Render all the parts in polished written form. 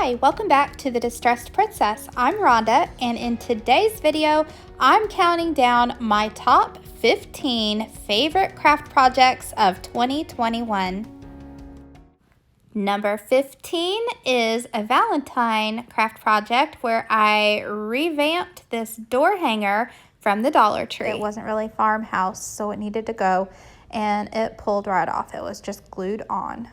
Hi, welcome back to The Distressed Princess. I'm Rhonda, and in today's video, I'm counting down my top 15 favorite craft projects of 2021. Number 15 is a Valentine craft project where I revamped this door hanger from the Dollar Tree. It wasn't really Farmhouse, so it needed to go, and it pulled right off. It was just glued on.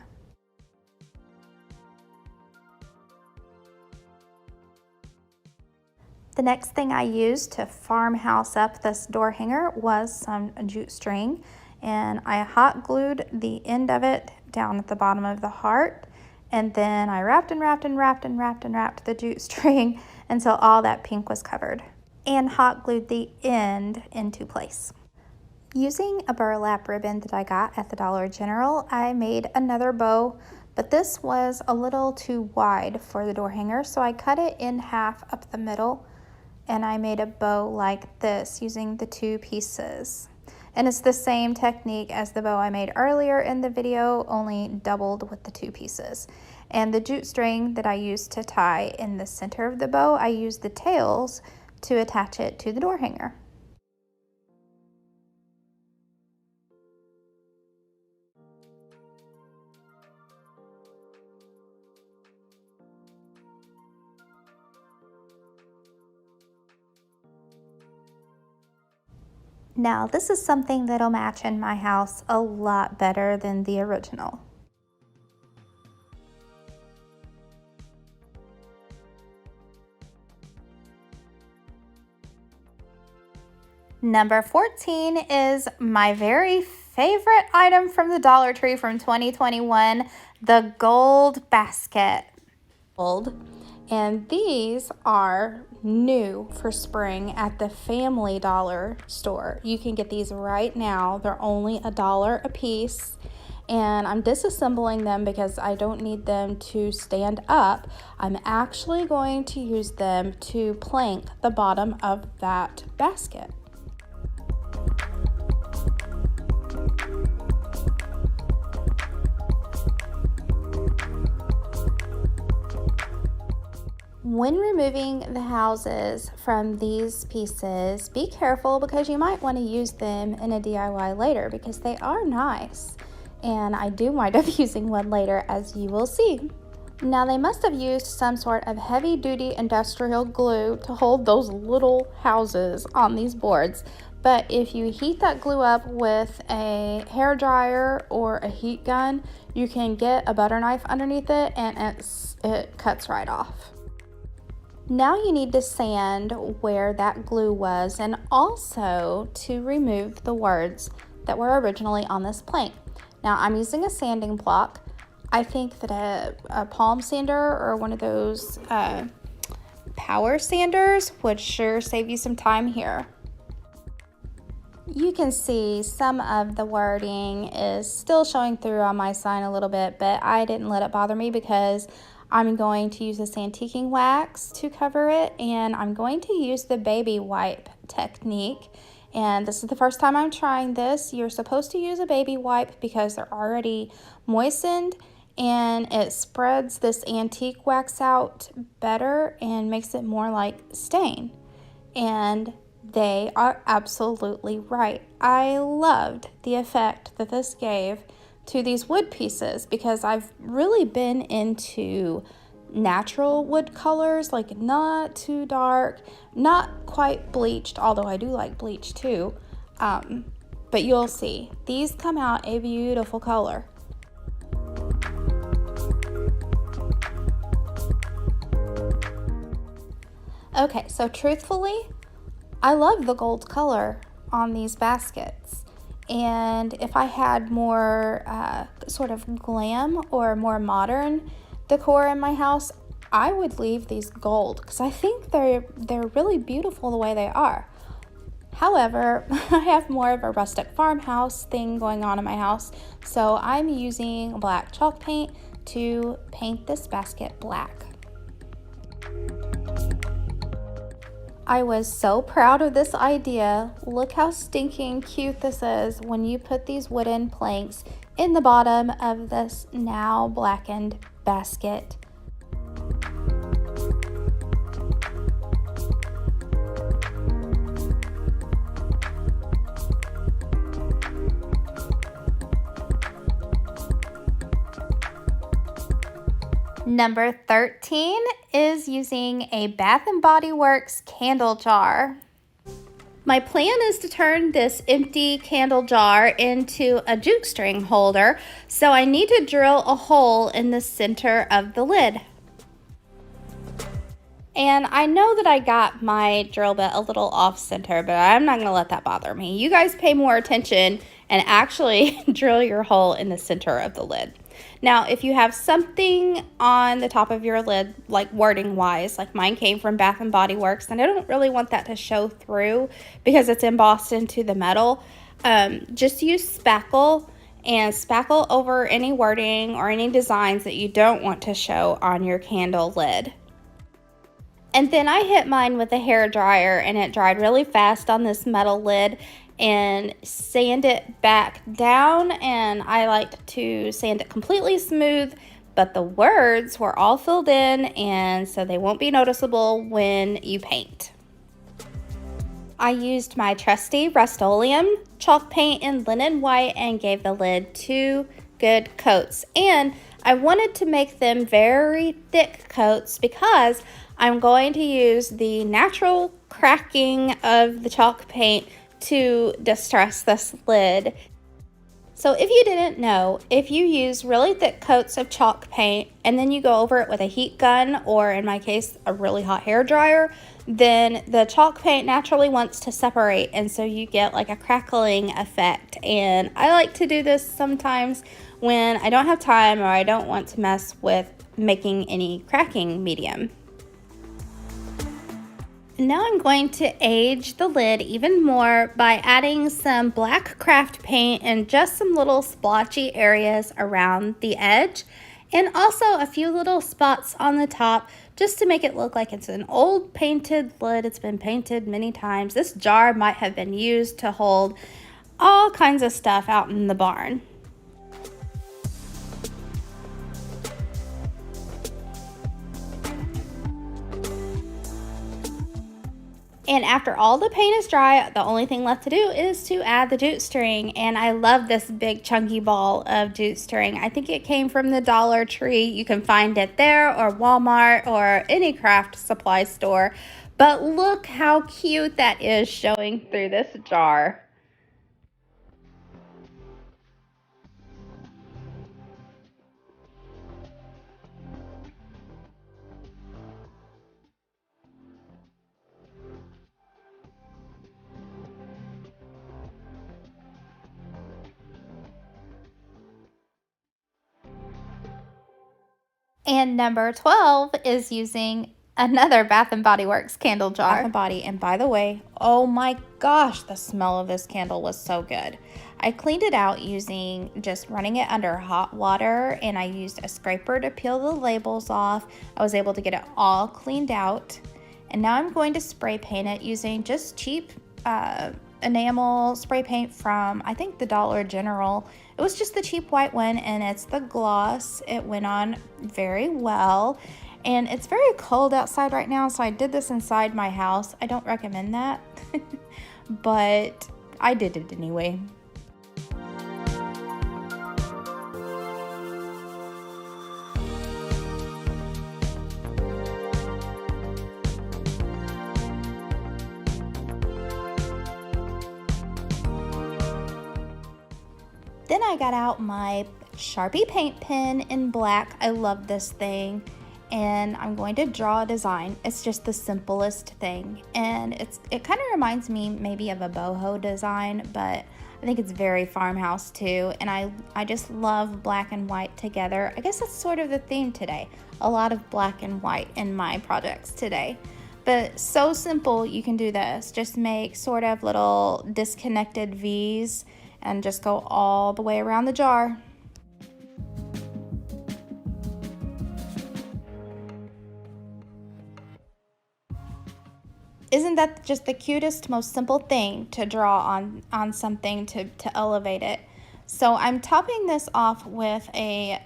The next thing I used to farmhouse up this door hanger was some jute string, and I hot glued the end of it down at the bottom of the heart, and then I wrapped the jute string until all that pink was covered, and hot glued the end into place. Using a burlap ribbon that I got at the Dollar General, I made another bow, but this was a little too wide for the door hanger, so I cut it in half up the middle, and I made a bow like this using the two pieces. And it's the same technique as the bow I made earlier in the video, only doubled with the two pieces. And the jute string that I used to tie in the center of the bow, I used the tails to attach it to the door hanger. Now, this is something that'll match in my house a lot better than the original. Number 14 is my very favorite item from the Dollar Tree from 2021, the gold basket. And these are new for spring at the Family Dollar store. You can get these right now. They're only $1 a piece. And I'm disassembling them because I don't need them to stand up. I'm actually going to use them to plank the bottom of that basket. When removing the houses from these pieces, be careful because you might want to use them in a DIY later because they are nice. And I do wind up using one later, as you will see. Now, they must have used some sort of heavy-duty industrial glue to hold those little houses on these boards. But if you heat that glue up with a hair dryer or a heat gun, you can get a butter knife underneath it and it cuts right off. Now you need to sand where that glue was and also to remove the words that were originally on this plank. Now I'm using a sanding block. I think that a palm sander or one of those power sanders would sure save you some time here. You can see some of the wording is still showing through on my sign a little bit, but I didn't let it bother me because I'm going to use this antiquing wax to cover it, and I'm going to use the baby wipe technique. And this is the first time I'm trying this. You're supposed to use a baby wipe because they're already moistened, and it spreads this antique wax out better and makes it more like stain. And they are absolutely right. I loved the effect that this gave to these wood pieces because I've really been into natural wood colors, like not too dark, not quite bleached, although I do like bleach too. But you'll see, these come out a beautiful color. Okay, so truthfully, I love the gold color on these baskets. And if I had more sort of glam or more modern decor in my house, I would leave these gold because I think they're really beautiful the way they are. However, I have more of a rustic farmhouse thing going on in my house, so I'm using black chalk paint to paint this basket black. I was so proud of this idea. Look how stinking cute this is when you put these wooden planks in the bottom of this now blackened basket. Number 13 is using a Bath and Body Works candle jar. My plan is to turn this empty candle jar into a jute string holder, so I need to drill a hole in the center of the lid. And I know that I got my drill bit a little off center, but I'm not going to let that bother me. You guys pay more attention and actually drill your hole in the center of the lid. Now, if you have something on the top of your lid, like wording wise, like mine came from Bath and Body Works, and I don't really want that to show through because it's embossed into the metal, just use spackle and spackle over any wording or any designs that you don't want to show on your candle lid. And then I hit mine with a hair dryer, and it dried really fast on this metal lid, and sand it back down, and I like to sand it completely smooth, but the words were all filled in, and so they won't be noticeable when you paint. I used my trusty Rust-Oleum chalk paint in linen white and gave the lid 2 good coats, and I wanted to make them very thick coats because I'm going to use the natural cracking of the chalk paint to distress this lid. So if you didn't know, if you use really thick coats of chalk paint and then you go over it with a heat gun, or in my case a really hot hair dryer, then the chalk paint naturally wants to separate, and so you get like a crackling effect. And I like to do this sometimes when I don't have time or I don't want to mess with making any cracking medium. Now I'm going to age the lid even more by adding some black craft paint and just some little splotchy areas around the edge, and also a few little spots on the top just to make it look like it's an old painted lid. It's been painted many times. This jar might have been used to hold all kinds of stuff out in the barn. And after all the paint is dry, the only thing left to do is to add the jute string. And I love this big chunky ball of jute string. I think it came from the Dollar Tree. You can find it there, or Walmart, or any craft supply store. But look how cute that is showing through this jar. And number 12 is using another Bath and Body Works candle jar. Bath and Body, and by the way, oh my gosh, the smell of this candle was so good. I cleaned it out using just running it under hot water, and I used a scraper to peel the labels off. I was able to get it all cleaned out. And now I'm going to spray paint it using just cheap enamel spray paint from, I think, the Dollar General. It was just the cheap white one, and it's the gloss. It went on very well, and it's very cold outside right now, so I did this inside my house. I don't recommend that, but I did it anyway. Then I got out my Sharpie paint pen in black. I love this thing, and I'm going to draw a design. It's just the simplest thing, and it kind of reminds me maybe of a boho design, but I think it's very farmhouse too, and I just love black and white together. I guess that's sort of the theme today. A lot of black and white in my projects today. But so simple, you can do this. Just make sort of little disconnected V's and just go all the way around the jar. Isn't that just the cutest, most simple thing to draw on something to elevate it? So I'm topping this off with a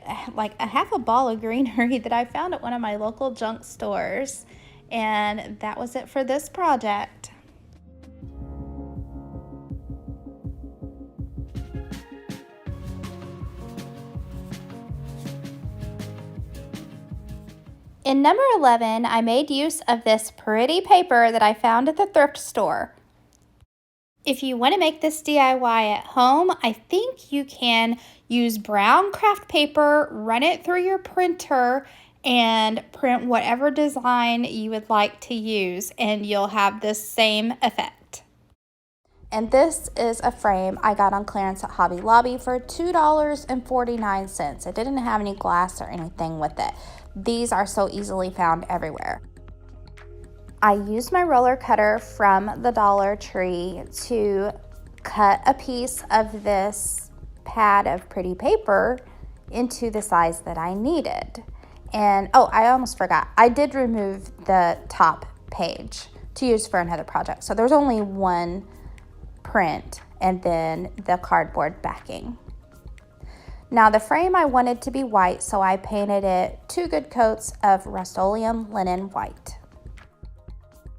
half a ball of greenery that I found at one of my local junk stores. And that was it for this project. In number 11, I made use of this pretty paper that I found at the thrift store. If you want to make this DIY at home, I think you can use brown craft paper, run it through your printer, and print whatever design you would like to use, and you'll have the same effect. And this is a frame I got on clearance at Hobby Lobby for $2.49. It didn't have any glass or anything with it. These are so easily found everywhere. I used my roller cutter from the Dollar Tree to cut a piece of this pad of pretty paper into the size that I needed. And oh, I almost forgot. I did remove the top page to use for another project. So there's only one print and then the cardboard backing. Now the frame I wanted to be white, so I painted it 2 good coats of Rust-Oleum linen white.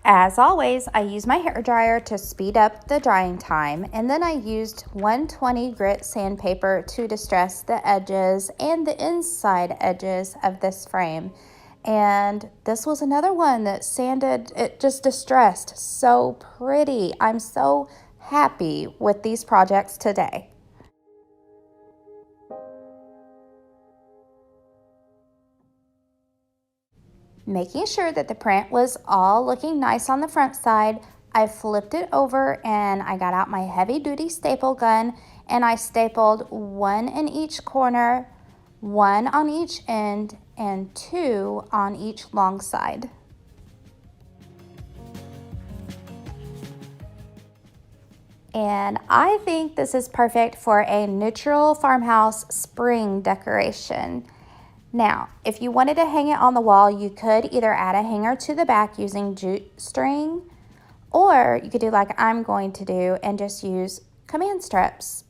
As always, I used my hairdryer to speed up the drying time, and then I used 120 grit sandpaper to distress the edges and the inside edges of this frame. And this was another one that sanded, it just distressed so pretty. I'm so happy with these projects today. Making sure that the print was all looking nice on the front side, I flipped it over and I got out my heavy duty staple gun and I stapled 1 in each corner, 1 on each end, and 2 on each long side. And I think this is perfect for a neutral farmhouse spring decoration. Now, if you wanted to hang it on the wall, you could either add a hanger to the back using jute string, or you could do like I'm going to do and just use command strips.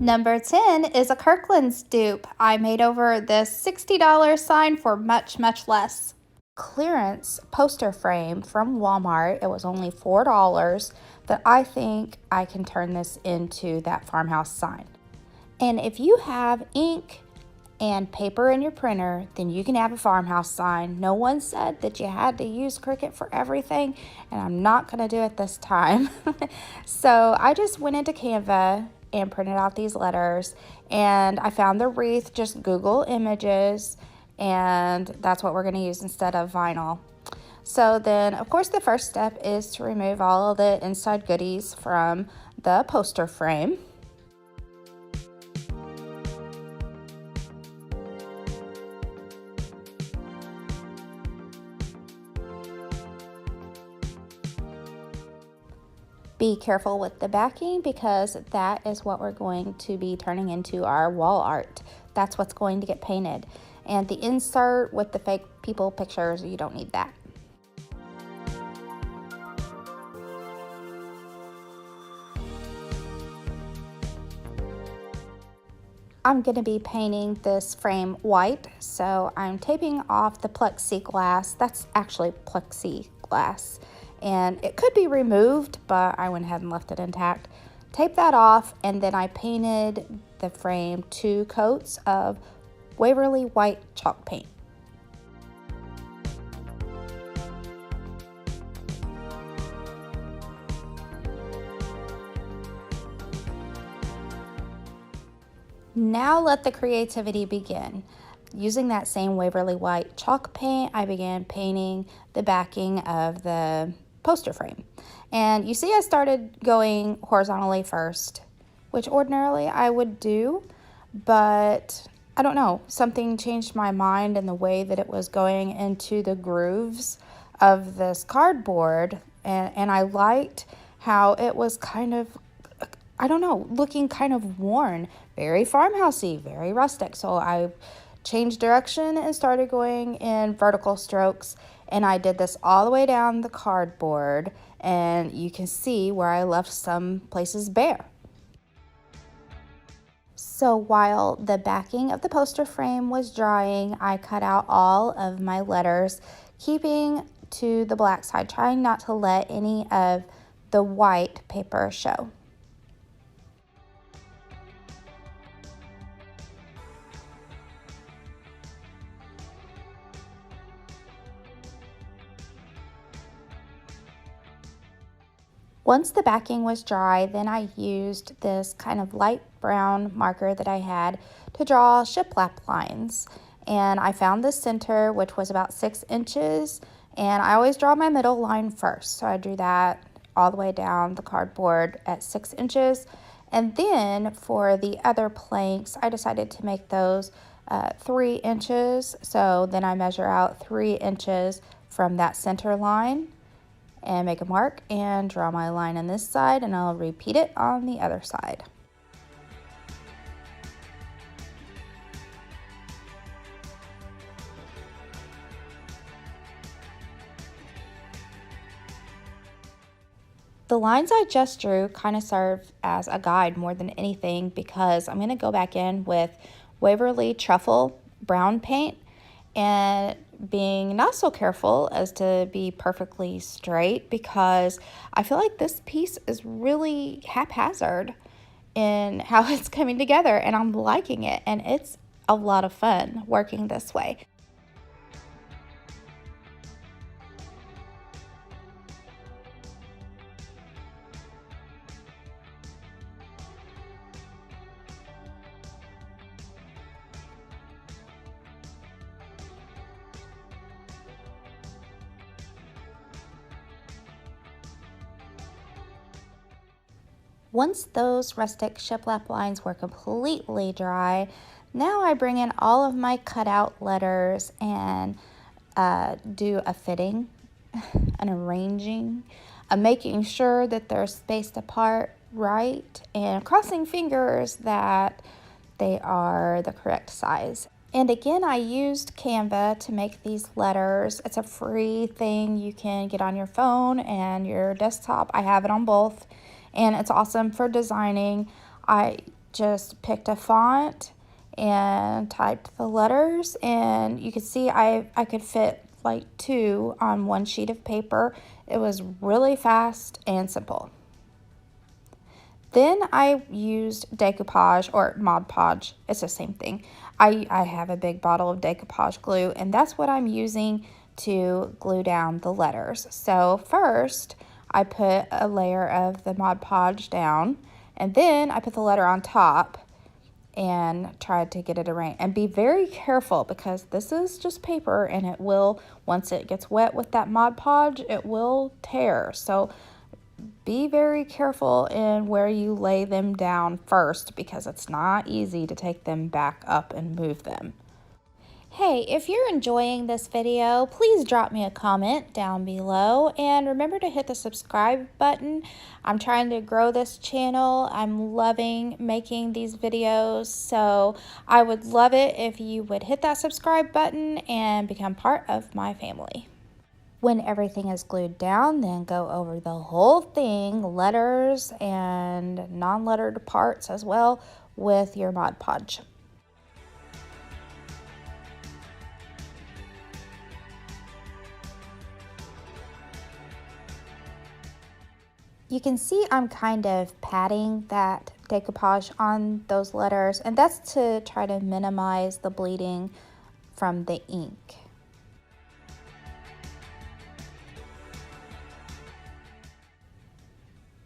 Number 10 is a Kirkland's dupe. I made over this $60 sign for much, much less. Clearance poster frame from Walmart. It was only $4, but I think I can turn this into that farmhouse sign. And if you have ink and paper in your printer, then you can have a farmhouse sign. No one said that you had to use Cricut for everything, and I'm not gonna do it this time. So I just went into Canva and printed out these letters, and I found the wreath, just Google images, and that's what we're going to use instead of vinyl. So then, of course, the first step is to remove all of the inside goodies from the poster frame. Be careful with the backing because that is what we're going to be turning into our wall art. That's what's going to get painted. And the insert with the fake people pictures, you don't need that. I'm going to be painting this frame white, so I'm taping off the plexiglass. That's actually plexiglass. And it could be removed, but I went ahead and left it intact. Tape that off, and then I painted the frame 2 coats of Waverly white chalk paint. Now let the creativity begin. Using that same Waverly white chalk paint, I began painting the backing of the poster frame. And you see I started going horizontally first, which ordinarily I would do, but I don't know, something changed my mind in the way that it was going into the grooves of this cardboard, and I liked how it was kind of, I don't know, looking kind of worn, very farmhousey, very rustic. So I changed direction and started going in vertical strokes, and I did this all the way down the cardboard, and you can see where I left some places bare. So while the backing of the poster frame was drying, I cut out all of my letters, keeping to the black side, trying not to let any of the white paper show. Once the backing was dry, then I used this kind of light brown marker that I had to draw shiplap lines. And I found the center, which was about 6 inches, and I always draw my middle line first. So I drew that all the way down the cardboard at 6 inches. And then for the other planks, I decided to make those 3 inches. So then I measure out 3 inches from that center line and make a mark and draw my line on this side, and I'll repeat it on the other side. The lines I just drew kind of serve as a guide more than anything, because I'm going to go back in with Waverly Truffle brown paint and being not so careful as to be perfectly straight, because I feel like this piece is really haphazard in how it's coming together, and I'm liking it, and it's a lot of fun working this way. Once those rustic shiplap lines were completely dry, now I bring in all of my cutout letters and do a fitting, an arranging, making sure that they're spaced apart right, and crossing fingers that they are the correct size. And again, I used Canva to make these letters. It's a free thing you can get on your phone and your desktop. I have it on both, and it's awesome for designing. I just picked a font and typed the letters, and you can see I could fit like 2 on one sheet of paper. It was really fast and simple. Then I used decoupage or Mod Podge. It's the same thing. I have a big bottle of decoupage glue, and that's what I'm using to glue down the letters. So first, I put a layer of the Mod Podge down, and then I put the letter on top and tried to get it arranged. And be very careful, because this is just paper, and it will, once it gets wet with that Mod Podge, it will tear. So be very careful in where you lay them down first, because it's not easy to take them back up and move them. Hey, if you're enjoying this video, please drop me a comment down below, and remember to hit the subscribe button. I'm trying to grow this channel. I'm loving making these videos, so I would love it if you would hit that subscribe button and become part of my family. When everything is glued down, then go over the whole thing, letters and non-lettered parts as well, with your Mod Podge. You can see I'm kind of patting that decoupage on those letters, and that's to try to minimize the bleeding from the ink.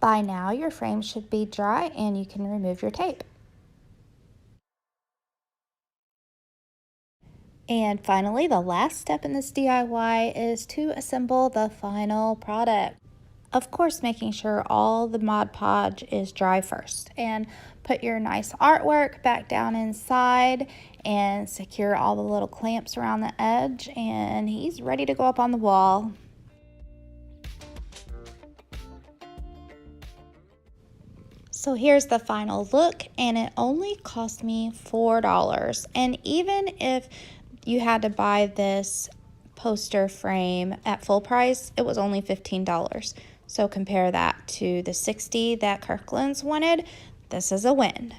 By now, your frame should be dry and you can remove your tape. And finally, the last step in this DIY is to assemble the final product. Of course, making sure all the Mod Podge is dry first, and put your nice artwork back down inside and secure all the little clamps around the edge, and he's ready to go up on the wall. So here's the final look, and it only cost me $4. And even if you had to buy this poster frame at full price, it was only $15. So compare that to the $60 that Kirkland's wanted. This is a win.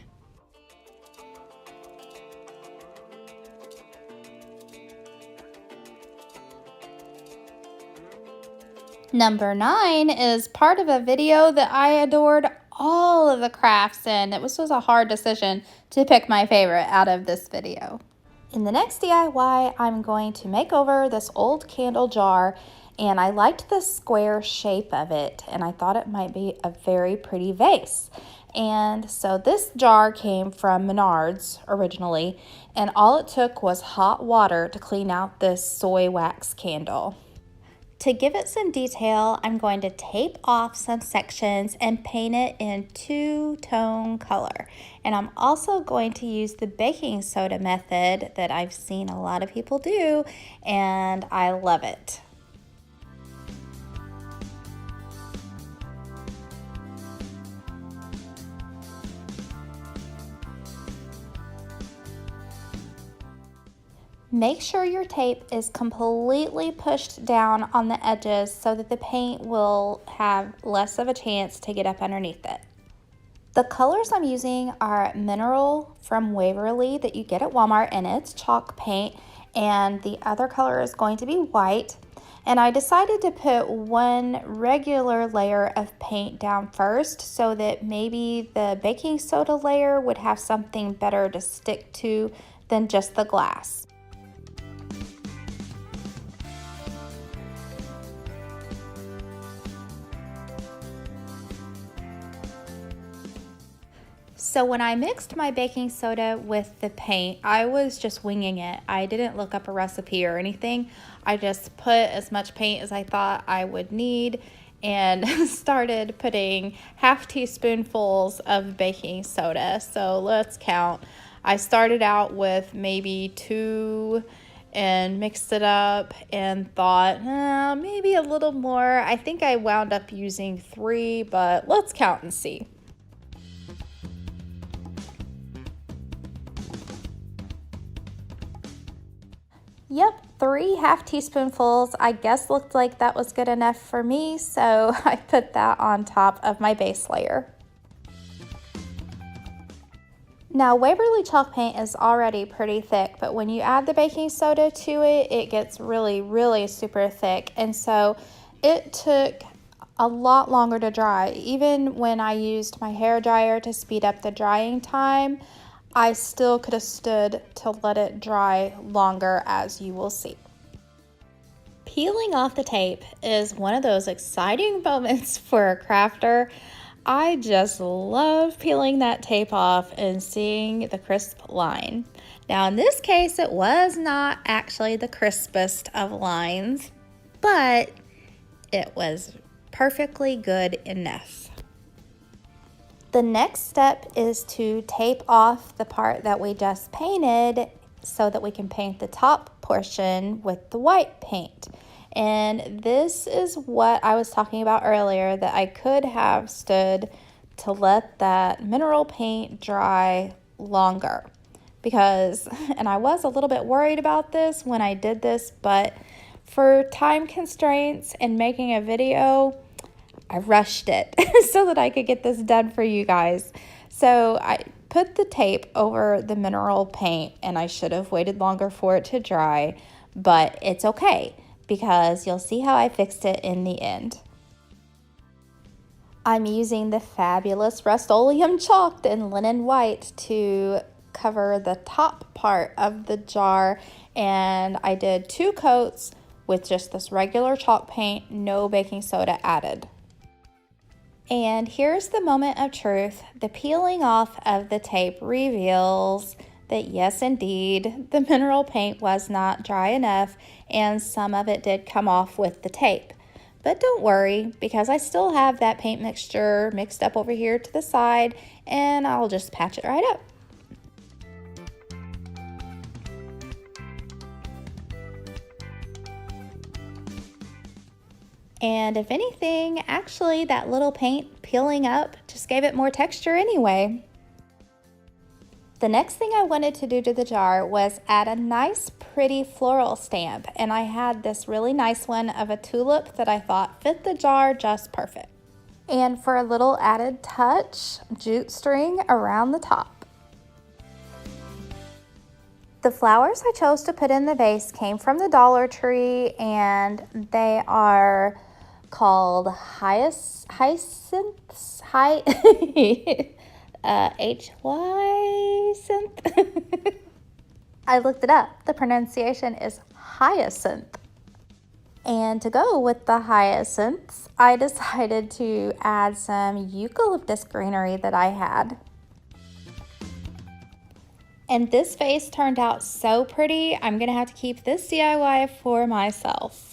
Number 9 is part of a video that I adored all of the crafts in. It was a hard decision to pick my favorite out of this video. In the next DIY, I'm going to make over this old candle jar, and I liked the square shape of it, and I thought it might be a very pretty vase. And so this jar came from Menards originally, and all it took was hot water to clean out this soy wax candle. To give it some detail, I'm going to tape off some sections and paint it in two-tone color. And I'm also going to use the baking soda method that I've seen a lot of people do, and I love it. Make sure your tape is completely pushed down on the edges so that the paint will have less of a chance to get up underneath it. The colors I'm using are Mineral from Waverly that you get at Walmart, and it's chalk paint, and the other color is going to be white. And I decided to put one regular layer of paint down first so that maybe the baking soda layer would have something better to stick to than just the glass. So when I mixed my baking soda with the paint, I was just winging it. I didn't look up a recipe or anything. I just put as much paint as I thought I would need and started putting half teaspoonfuls of baking soda. So let's count. I started out with maybe 2 and mixed it up and thought, maybe a little more. I think I wound up using 3, but let's count and see. Yep, 3 half teaspoonfuls. I guess looked like that was good enough for me, so I put that on top of my base layer. Now, Waverly chalk paint is already pretty thick, but when you add the baking soda to it, it gets really, really super thick. And so it took a lot longer to dry. Even when I used my hair dryer to speed up the drying time, I still could have stood to let it dry longer, as you will see. Peeling off the tape is one of those exciting moments for a crafter. I just love peeling that tape off and seeing the crisp line. Now in this case, it was not actually the crispest of lines, but it was perfectly good enough. The next step is to tape off the part that we just painted so that we can paint the top portion with the white paint. And this is what I was talking about earlier, that I could have stood to let that mineral paint dry longer because, and I was a little bit worried about this when I did this, but for time constraints and making a video, I rushed it so that I could get this done for you guys. So I put the tape over the mineral paint, and I should have waited longer for it to dry, but it's okay because you'll see how I fixed it in the end. I'm using the fabulous Rust-Oleum chalked in linen white to cover the top part of the jar, and I did 2 coats with just this regular chalk paint, no baking soda added. And here's the moment of truth. The peeling off of the tape reveals that yes, indeed, the mineral paint was not dry enough and some of it did come off with the tape. But don't worry, because I still have that paint mixture mixed up over here to the side, and I'll just patch it right up. And if anything, actually that little paint peeling up just gave it more texture anyway. The next thing I wanted to do to the jar was add a nice pretty floral stamp, and I had this really nice one of a tulip that I thought fit the jar just perfect. And for a little added touch, jute string around the top. The flowers I chose to put in the vase came from the Dollar Tree, and they are called hyacinths, hyacinth. I looked it up. The pronunciation is hyacinth. And to go with the hyacinths, I decided to add some eucalyptus greenery that I had. And this vase turned out so pretty. I'm gonna have to keep this DIY for myself.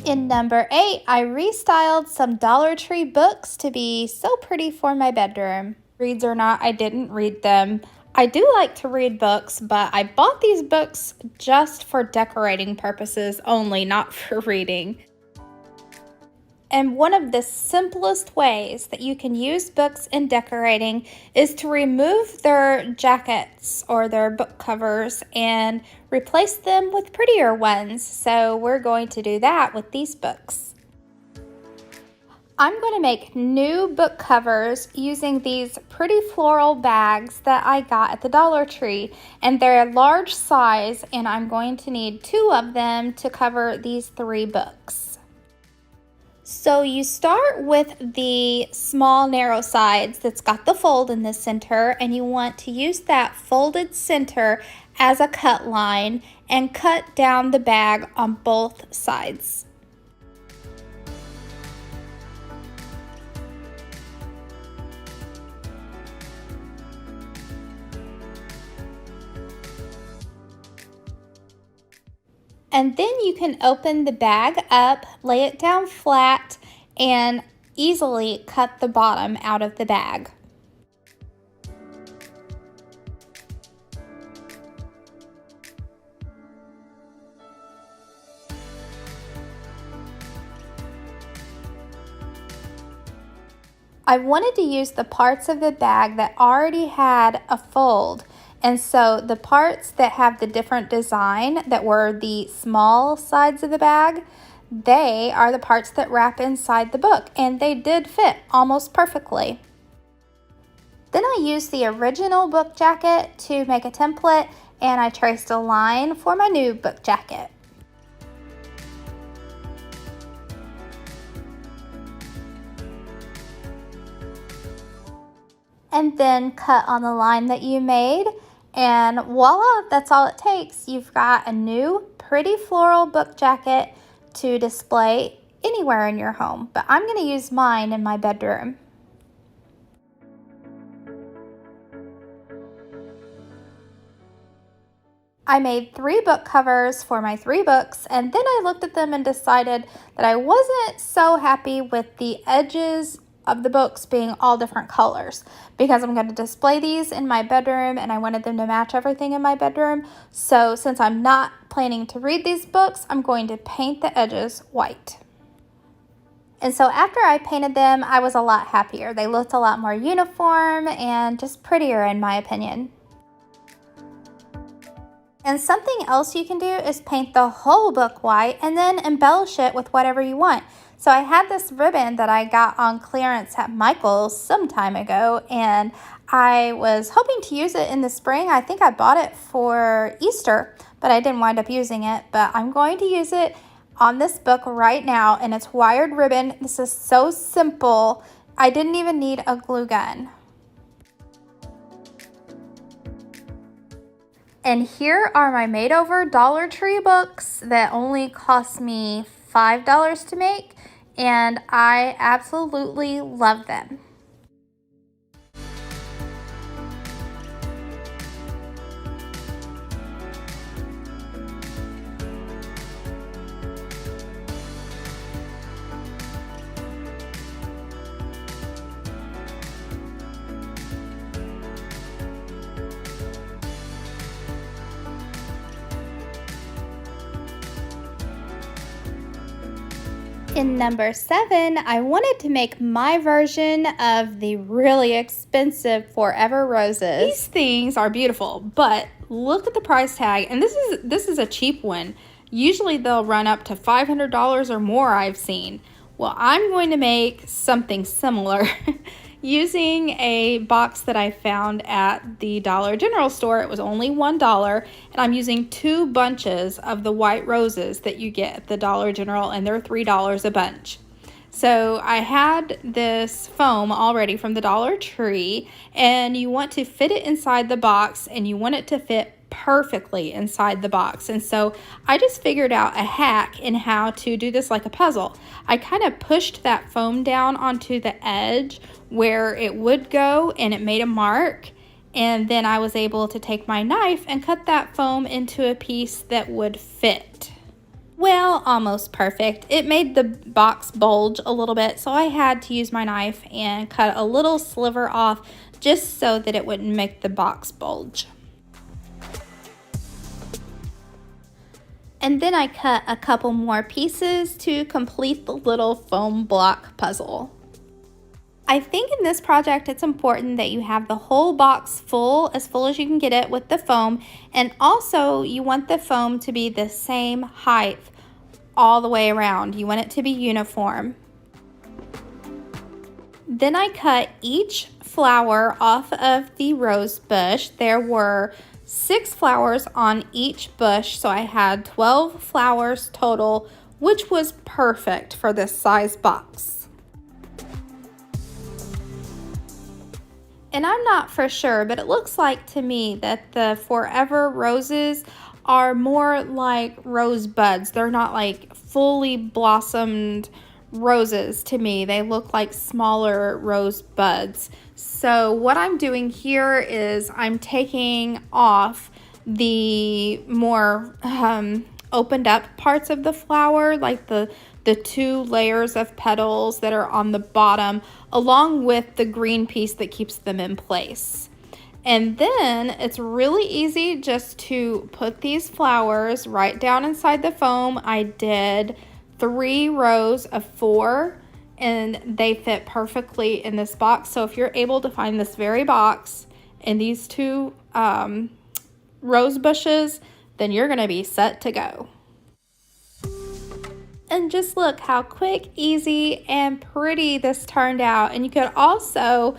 In number 8, I restyled some Dollar Tree books to be so pretty for my bedroom. Reads or not, I didn't read them. I do like to read books, but I bought these books just for decorating purposes only, not for reading. And one of the simplest ways that you can use books in decorating is to remove their jackets or their book covers and replace them with prettier ones. So we're going to do that with these books. I'm going to make new book covers using these pretty floral bags that I got at the Dollar Tree, and they're a large size, and I'm going to need 2 of them to cover these 3 books. So you start with the small narrow sides that's got the fold in the center, and you want to use that folded center as a cut line and cut down the bag on both sides. And then you can open the bag up, lay it down flat, and easily cut the bottom out of the bag. I wanted to use the parts of the bag that already had a fold. And so the parts that have the different design that were the small sides of the bag, they are the parts that wrap inside the book, and they did fit almost perfectly. Then I used the original book jacket to make a template, and I traced a line for my new book jacket. And then cut on the line that you made. And voila, that's all it takes. You've got a new pretty floral book jacket to display anywhere in your home, but I'm going to use mine in my bedroom. I made 3 book covers for my 3 books, and then I looked at them and decided that I wasn't so happy with the edges of the books being all different colors, because I'm going to display these in my bedroom and I wanted them to match everything in my bedroom. So since I'm not planning to read these books, I'm going to paint the edges white. And so after I painted them, I was a lot happier. They looked a lot more uniform and just prettier in my opinion. And something else you can do is paint the whole book white and then embellish it with whatever you want. So I had this ribbon that I got on clearance at Michael's some time ago, and I was hoping to use it in the spring. I think I bought it for Easter, but I didn't wind up using it. But I'm going to use it on this book right now, and it's wired ribbon. This is so simple. I didn't even need a glue gun. And here are my made-over Dollar Tree books that only cost me $5 to make, and I absolutely love them. In number 7, I wanted to make my version of the really expensive Forever Roses. These things are beautiful, but look at the price tag, and this is a cheap one. Usually they'll run up to $500 or more I've seen. Well, I'm going to make something similar using a box that I found at the Dollar General store. It was only $1, and I'm using 2 bunches of the white roses that you get at the Dollar General, and they're $3 a bunch. So I had this foam already from the Dollar Tree, and you want to fit it inside the box, and you want it to fit perfectly inside the box. And so I just figured out a hack in how to do this like a puzzle. I kind of pushed that foam down onto the edge where it would go, and it made a mark, and then I was able to take my knife and cut that foam into a piece that would fit. Well, almost perfect. It made the box bulge a little bit, so I had to use my knife and cut a little sliver off just so that it wouldn't make the box bulge. And then I cut a couple more pieces to complete the little foam block puzzle. I think in this project it's important that you have the whole box full, as full as you can get it with the foam, and also you want the foam to be the same height all the way around. You want it to be uniform. Then I cut each flower off of the rose bush. There were 6 flowers on each bush, so I had 12 flowers total, which was perfect for this size box. And I'm not for sure, but it looks like to me that the Forever roses are more like rose buds. They're not like fully blossomed roses to me. They look like smaller rose buds. So what I'm doing here is I'm taking off the more opened up parts of the flower, like the 2 layers of petals that are on the bottom, along with the green piece that keeps them in place. And then it's really easy just to put these flowers right down inside the foam. I did 3 rows of 4, and they fit perfectly in this box. So if you're able to find this very box and these 2 rose bushes, then you're going to be set to go. And just look how quick, easy, and pretty this turned out. And you could also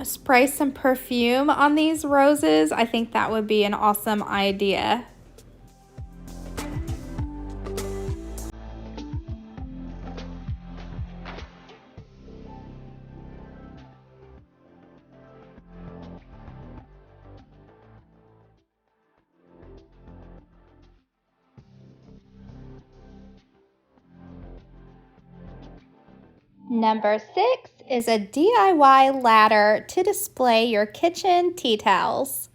spray some perfume on these roses. I think that would be an awesome idea. Number 6 is a DIY ladder to display your kitchen tea towels.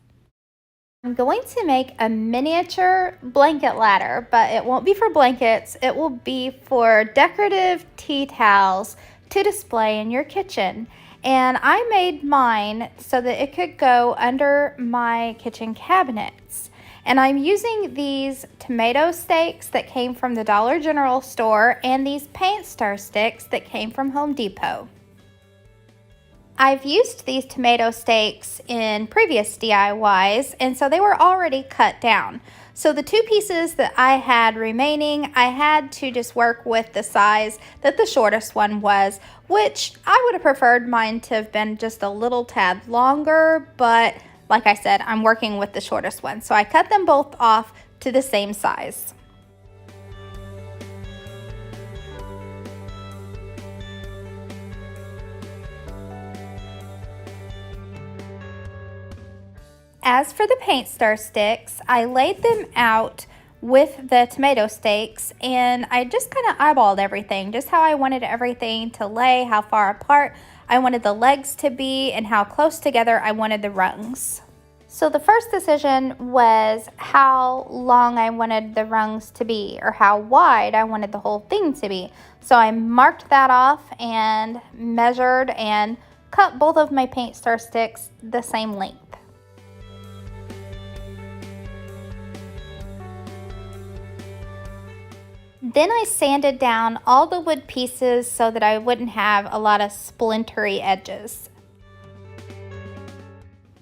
I'm going to make a miniature blanket ladder, but it won't be for blankets. It will be for decorative tea towels to display in your kitchen. And I made mine so that it could go under my kitchen cabinets. And I'm using these tomato stakes that came from the Dollar General store and these paint stir sticks that came from Home Depot. I've used these tomato stakes in previous DIYs, and so they were already cut down. So the 2 pieces that I had remaining, I had to just work with the size that the shortest one was, which I would have preferred mine to have been just a little tad longer, but like I said, I'm working with the shortest one. So I cut them both off to the same size. As for the paint stir sticks, I laid them out with the tomato stakes, and I just kind of eyeballed everything, just how I wanted everything to lay, how far apart I wanted the legs to be, and how close together I wanted the rungs. So the first decision was how long I wanted the rungs to be, or how wide I wanted the whole thing to be. So I marked that off and measured and cut both of my paint stir sticks the same length. Then I sanded down all the wood pieces so that I wouldn't have a lot of splintery edges.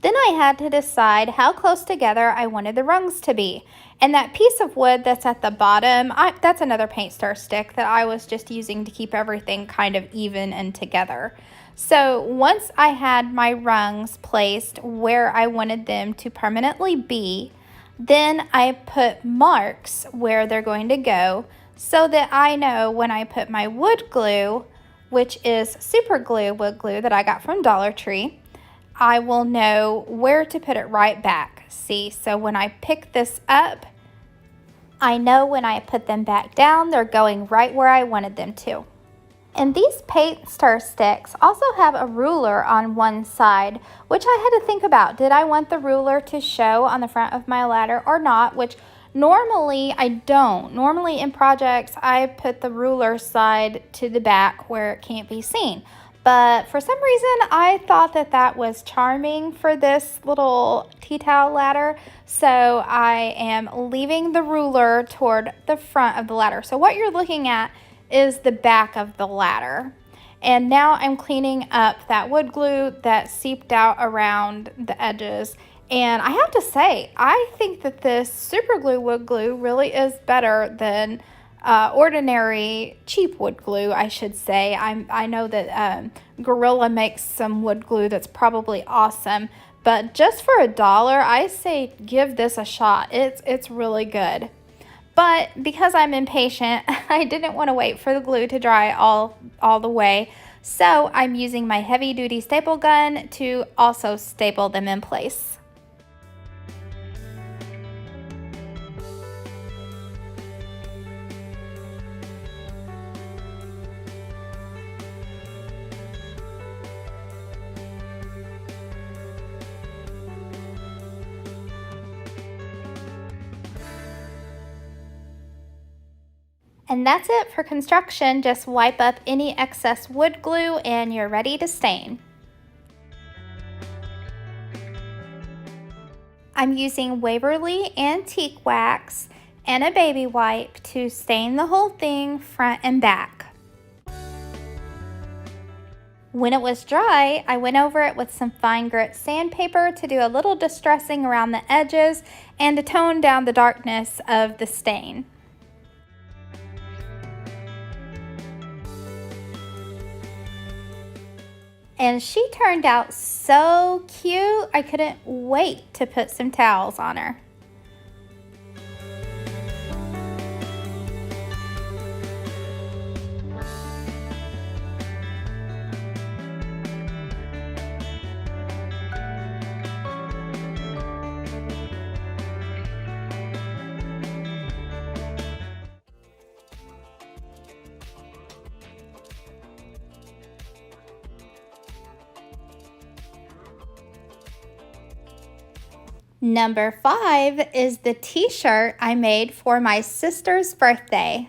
Then I had to decide how close together I wanted the rungs to be. And that piece of wood that's at the bottom, that's another paint stir stick that I was just using to keep everything kind of even and together. So once I had my rungs placed where I wanted them to permanently be, then I put marks where they're going to go so that I know when I put my wood glue, which is super glue wood glue that I got from Dollar Tree, I will know where to put it right back. See, so when I pick this up, I know when I put them back down, they're going right where I wanted them to. And these paint stir sticks also have a ruler on one side, which I had to think about. Did I want the ruler to show on the front of my ladder or not? Which normally I don't. Normally in projects, I put the ruler side to the back where it can't be seen. But for some reason, I thought that that was charming for this little tea towel ladder. So I am leaving the ruler toward the front of the ladder. So what you're looking at is the back of the ladder. And now I'm cleaning up that wood glue that seeped out around the edges. And I have to say, I think that this super glue wood glue really is better than ordinary cheap wood glue, I should say. I know that Gorilla makes some wood glue that's probably awesome, but just for $1, I say give this a shot. It's really good. But because I'm impatient, I didn't want to wait for the glue to dry all the way, so I'm using my heavy-duty staple gun to also staple them in place. And that's it for construction. Just wipe up any excess wood glue and you're ready to stain. I'm using Waverly Antique Wax and a baby wipe to stain the whole thing front and back. When it was dry, I went over it with some fine grit sandpaper to do a little distressing around the edges and to tone down the darkness of the stain. And she turned out so cute, I couldn't wait to put some towels on her. Number 5 is the t-shirt I made for my sister's birthday.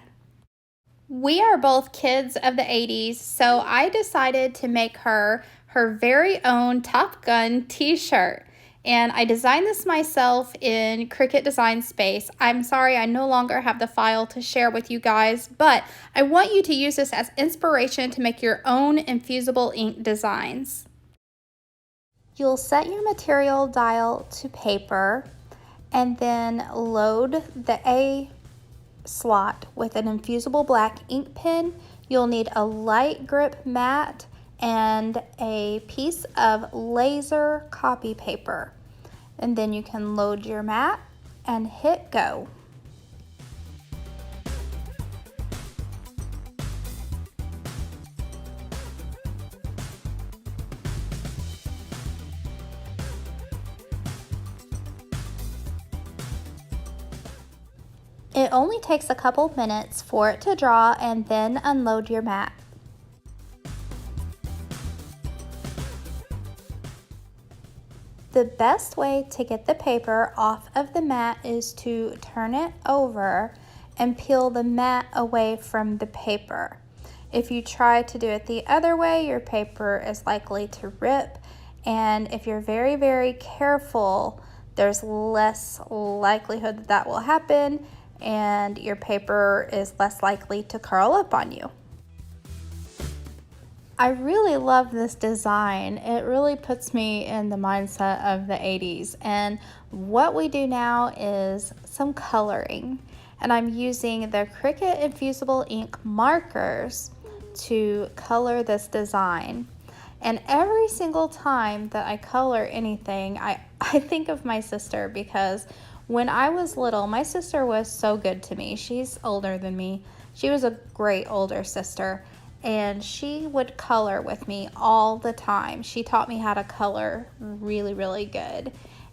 We are both kids of the 80s, so I decided to make her very own Top Gun t-shirt. And I designed this myself in Cricut Design Space. I'm sorry I no longer have the file to share with you guys, but I want you to use this as inspiration to make your own infusible ink designs. You'll set your material dial to paper and then load the A slot with an infusible black ink pen. You'll need a light grip mat and a piece of laser copy paper. And then you can load your mat and hit go. It only takes a couple minutes for it to draw and then unload your mat. The best way to get the paper off of the mat is to turn it over and peel the mat away from the paper. If you try to do it the other way, your paper is likely to rip, and if you're very, very careful, there's less likelihood that that will happen, and your paper is less likely to curl up on you. I really love this design. It really puts me in the mindset of the 80s. And what we do now is some coloring. And I'm using the Cricut Infusible ink markers to color this design. And every single time that I color anything, I think of my sister, because when I was little, my sister was so good to me. She's older than me. She was a great older sister, and she would color with me all the time. She taught me how to color really, really good.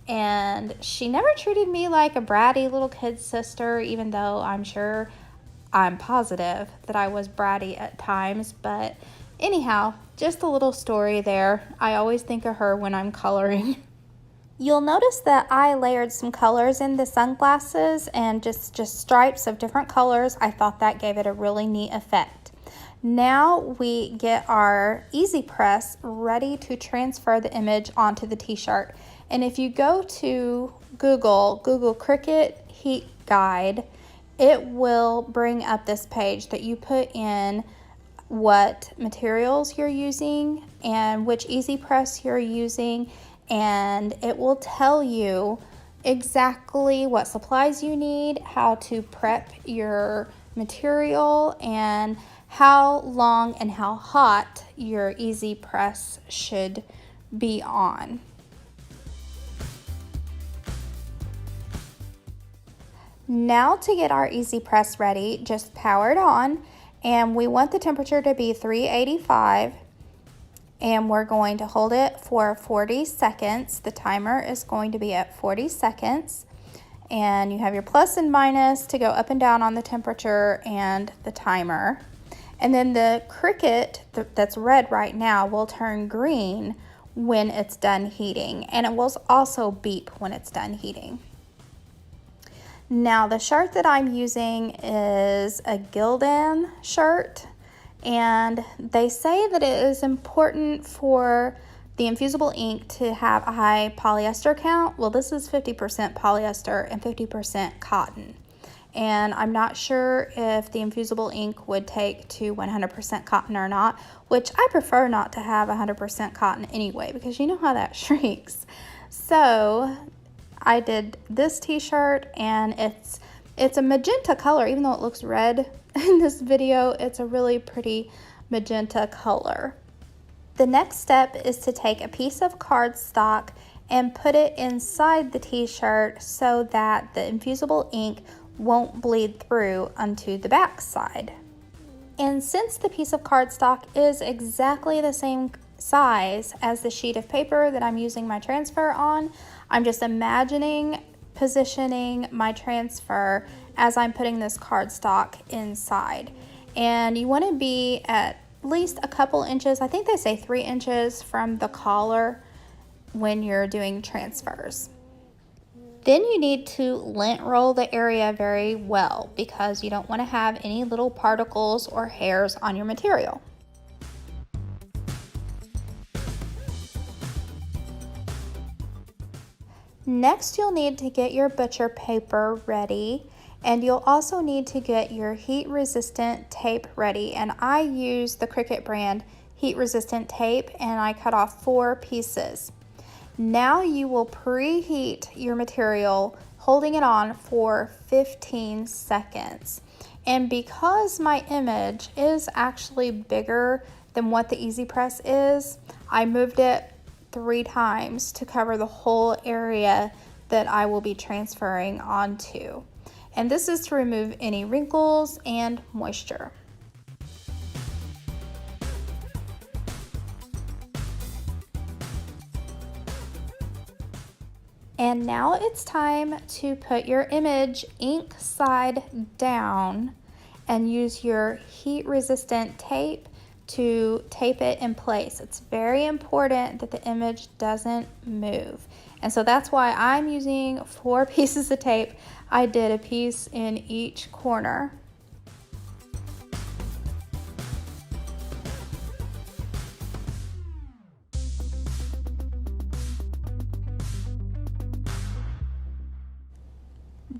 And she never treated me like a bratty little kid sister, even though I'm positive that I was bratty at times. But anyhow, just a little story there. I always think of her when I'm coloring. You'll notice that I layered some colors in the sunglasses, and just stripes of different colors. I thought that gave it a really neat effect. Now we get our Easy Press ready to transfer the image onto the t-shirt. And if you go to Google Cricut Heat Guide, it will bring up this page that you put in what materials you're using and which Easy Press you're using, and it will tell you exactly what supplies you need, how to prep your material, and how long and how hot your Easy Press should be on. Now to get our Easy Press ready, just power it on, and we want the temperature to be 385, and we're going to hold it for 40 seconds. The timer is going to be at 40 seconds, and you have your plus and minus to go up and down on the temperature and the timer. And then the Cricut that's red right now will turn green when it's done heating, and it will also beep when it's done heating. Now the shirt that I'm using is a Gildan shirt, and they say that it is important for the infusible ink to have a high polyester count. Well, this is 50% polyester and 50% cotton. And I'm not sure if the infusible ink would take to 100% cotton or not, which I prefer not to have 100% cotton anyway, because you know how that shrinks. So I did this t-shirt, and it's a magenta color. Even though it looks red in this video, it's a really pretty magenta color. The next step is to take a piece of cardstock and put it inside the t-shirt so that the infusible ink won't bleed through onto the back side. And since the piece of cardstock is exactly the same size as the sheet of paper that I'm using my transfer on, I'm just imagining positioning my transfer as I'm putting this cardstock inside. And you want to be at least a couple inches, I think they say 3 inches from the collar when you're doing transfers. Then you need to lint roll the area very well, because you don't want to have any little particles or hairs on your material. Next, you'll need to get your butcher paper ready, and you'll also need to get your heat resistant tape ready. And I use the Cricut brand heat resistant tape, and I cut off 4 pieces. Now you will preheat your material, holding it on for 15 seconds. And because my image is actually bigger than what the Easy Press is, I moved it 3 times to cover the whole area that I will be transferring onto. And this is to remove any wrinkles and moisture. And now it's time to put your image ink side down and use your heat resistant tape to tape it in place. It's very important that the image doesn't move. And so that's why I'm using 4 pieces of tape. I did a piece in each corner.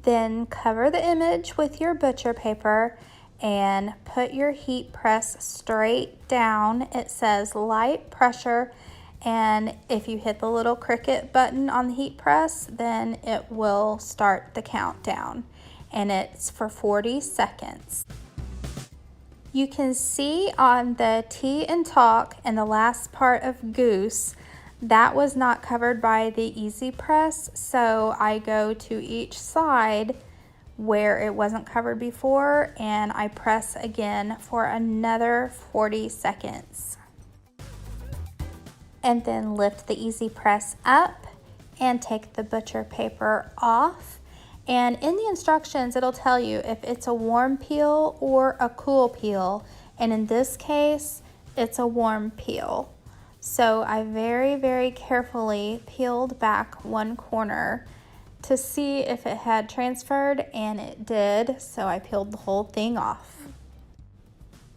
Then cover the image with your butcher paper and put your heat press straight down. It says light pressure, and if you hit the little Cricut button on the heat press, then it will start the countdown, and it's for 40 seconds. You can see on the tea and talk and the last part of goose, that was not covered by the easy press, so I go to each side where it wasn't covered before and I press again for another 40 seconds. And then lift the easy press up and take the butcher paper off. And in the instructions, it'll tell you if it's a warm peel or a cool peel. And in this case, it's a warm peel. So I very, very carefully peeled back one corner to see if it had transferred, and it did. So I peeled the whole thing off.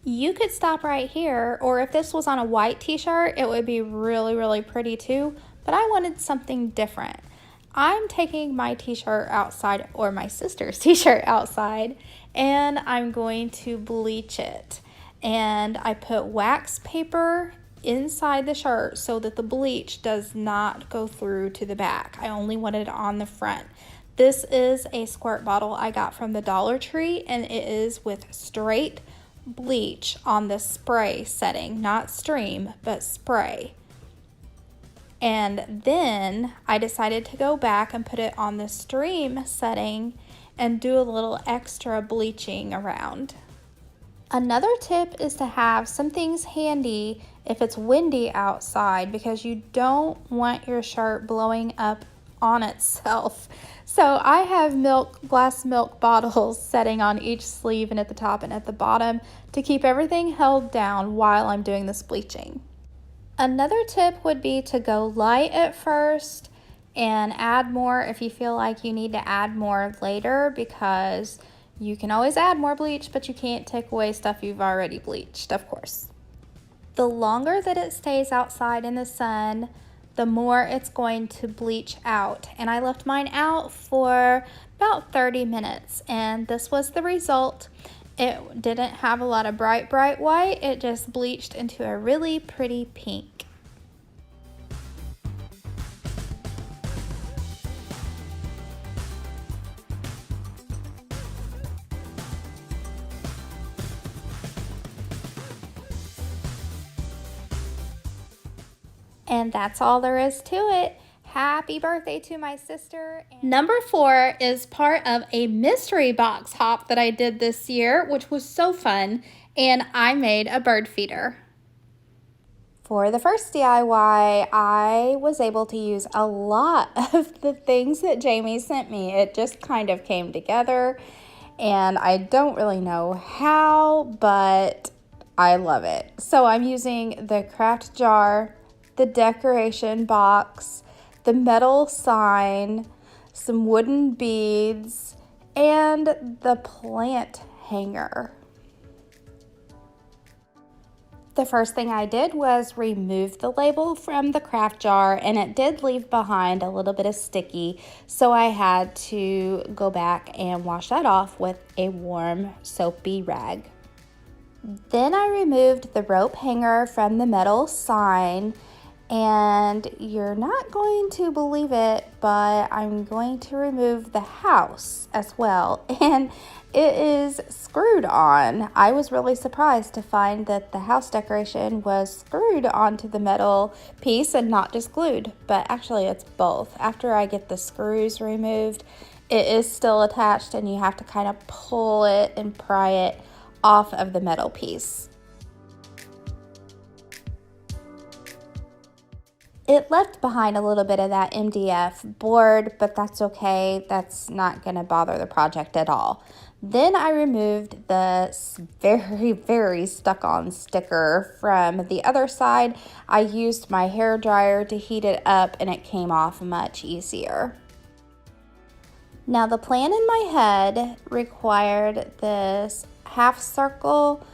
You could stop right here, or if this was on a white t-shirt, it would be really, really pretty too, but I wanted something different. I'm taking my t-shirt outside, or my sister's t-shirt outside, and I'm going to bleach it. And I put wax paper inside the shirt so that the bleach does not go through to the back. I only wanted it on the front. This is a squirt bottle I got from the Dollar Tree, and it is with straight bleach on the spray setting, not stream, but spray. And then I decided to go back and put it on the stream setting and do a little extra bleaching around. Another tip is to have some things handy if it's windy outside, because you don't want your shirt blowing up on itself. So I have glass milk bottles setting on each sleeve and at the top and at the bottom to keep everything held down while I'm doing this bleaching. Another tip would be to go light at first and add more if you feel like you need to add more later, because you can always add more bleach, but you can't take away stuff you've already bleached, of course. The longer that it stays outside in the sun, the more it's going to bleach out. And I left mine out for about 30 minutes, and this was the result. It didn't have a lot of bright white, it just bleached into a really pretty pink. And that's all there is to it. Happy birthday to my sister. Number 4 is part of a mystery box hop that I did this year, which was so fun, and I made a bird feeder. For the first DIY, I was able to use a lot of the things that Jamie sent me. It just kind of came together, and I don't really know how, but I love it. So I'm using the craft jar, the decoration box, the metal sign, some wooden beads, and the plant hanger. The first thing I did was remove the label from the craft jar, and it did leave behind a little bit of sticky, so I had to go back and wash that off with a warm soapy rag. Then I removed the rope hanger from the metal sign, and you're not going to believe it, but I'm going to remove the house as well, and it is screwed on. I was really surprised to find that the house decoration was screwed onto the metal piece and not just glued, but actually it's both. After I get the screws removed, it is still attached, and you have to kind of pull it and pry it off of the metal piece. It left behind a little bit of that MDF board, but that's okay. That's not going to bother the project at all. Then I removed the very, very stuck-on sticker from the other side. I used my hair dryer to heat it up, and it came off much easier. Now, the plan in my head required this half circle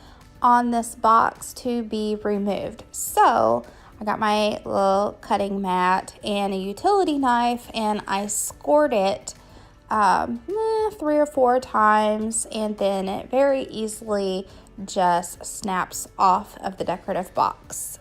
on this box to be removed. So I got my little cutting mat and a utility knife, and I scored it 3 or 4 times, and then it very easily just snaps off of the decorative box.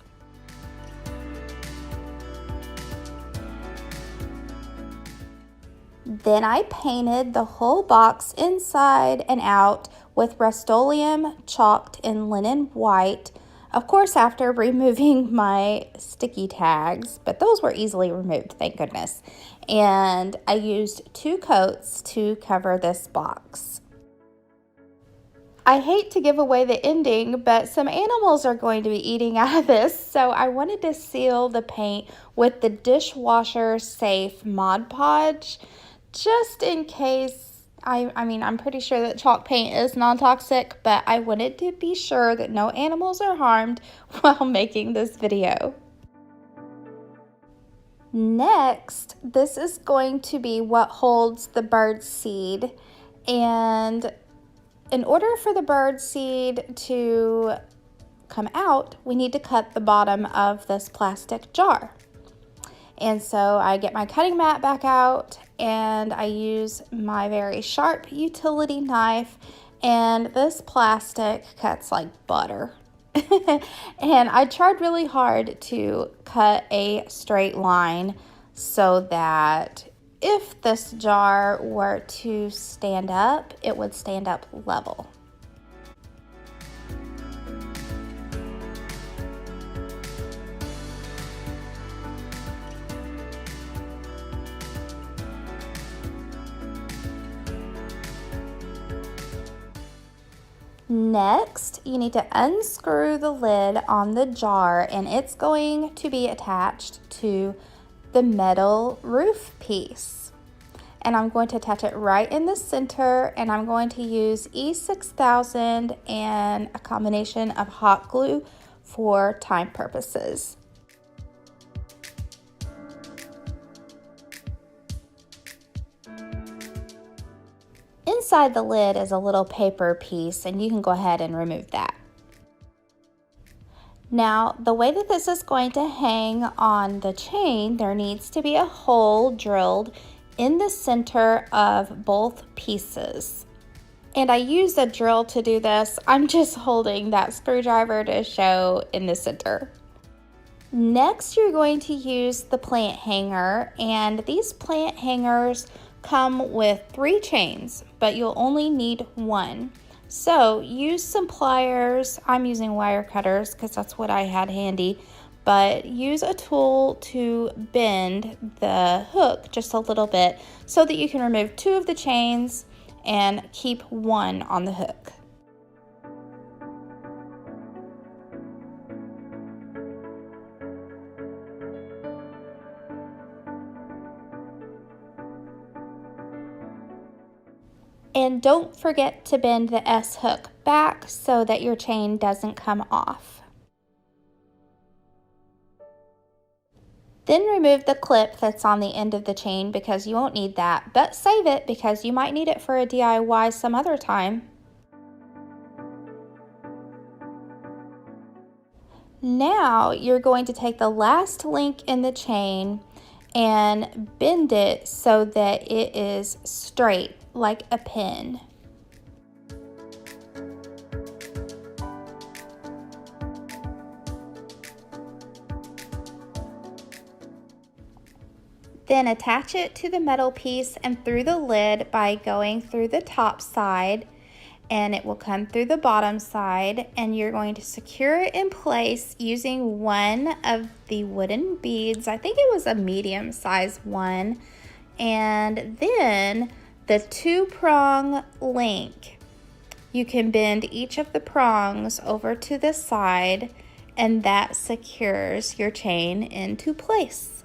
Then I painted the whole box inside and out with Rust-Oleum chalked in linen white, of course after removing my sticky tags, but those were easily removed, thank goodness. And I used 2 coats to cover this box. I hate to give away the ending, but some animals are going to be eating out of this, so I wanted to seal the paint with the dishwasher safe Mod Podge, just in case. I mean, I'm pretty sure that chalk paint is non-toxic, but I wanted to be sure that no animals are harmed while making this video. Next, this is going to be what holds the bird seed, and in order for the bird seed to come out, we need to cut the bottom of this plastic jar. And so I get my cutting mat back out and I use my very sharp utility knife, and this plastic cuts like butter. And I tried really hard to cut a straight line so that if this jar were to stand up, it would stand up level. Next, you need to unscrew the lid on the jar, and it's going to be attached to the metal roof piece. And I'm going to attach it right in the center, and I'm going to use E6000 and a combination of hot glue for time purposes. Inside the lid is a little paper piece, and you can go ahead and remove that. Now, the way that this is going to hang on the chain, there needs to be a hole drilled in the center of both pieces. And I use a drill to do this. I'm just holding that screwdriver to show in the center. Next, you're going to use the plant hanger, and these plant hangers come with 3 chains, but you'll only need 1. So use some pliers. I'm using wire cutters because that's what I had handy, but use a tool to bend the hook just a little bit so that you can remove 2 of the chains and keep 1 on the hook. And don't forget to bend the S hook back so that your chain doesn't come off. Then remove the clip that's on the end of the chain because you won't need that, but save it because you might need it for a DIY some other time. Now you're going to take the last link in the chain and bend it so that it is straight, like a pin. Then attach it to the metal piece and through the lid by going through the top side, and it will come through the bottom side, and you're going to secure it in place using one of the wooden beads. I think it was a medium size one, and then the 2-prong link. You can bend each of the prongs over to the side, and that secures your chain into place.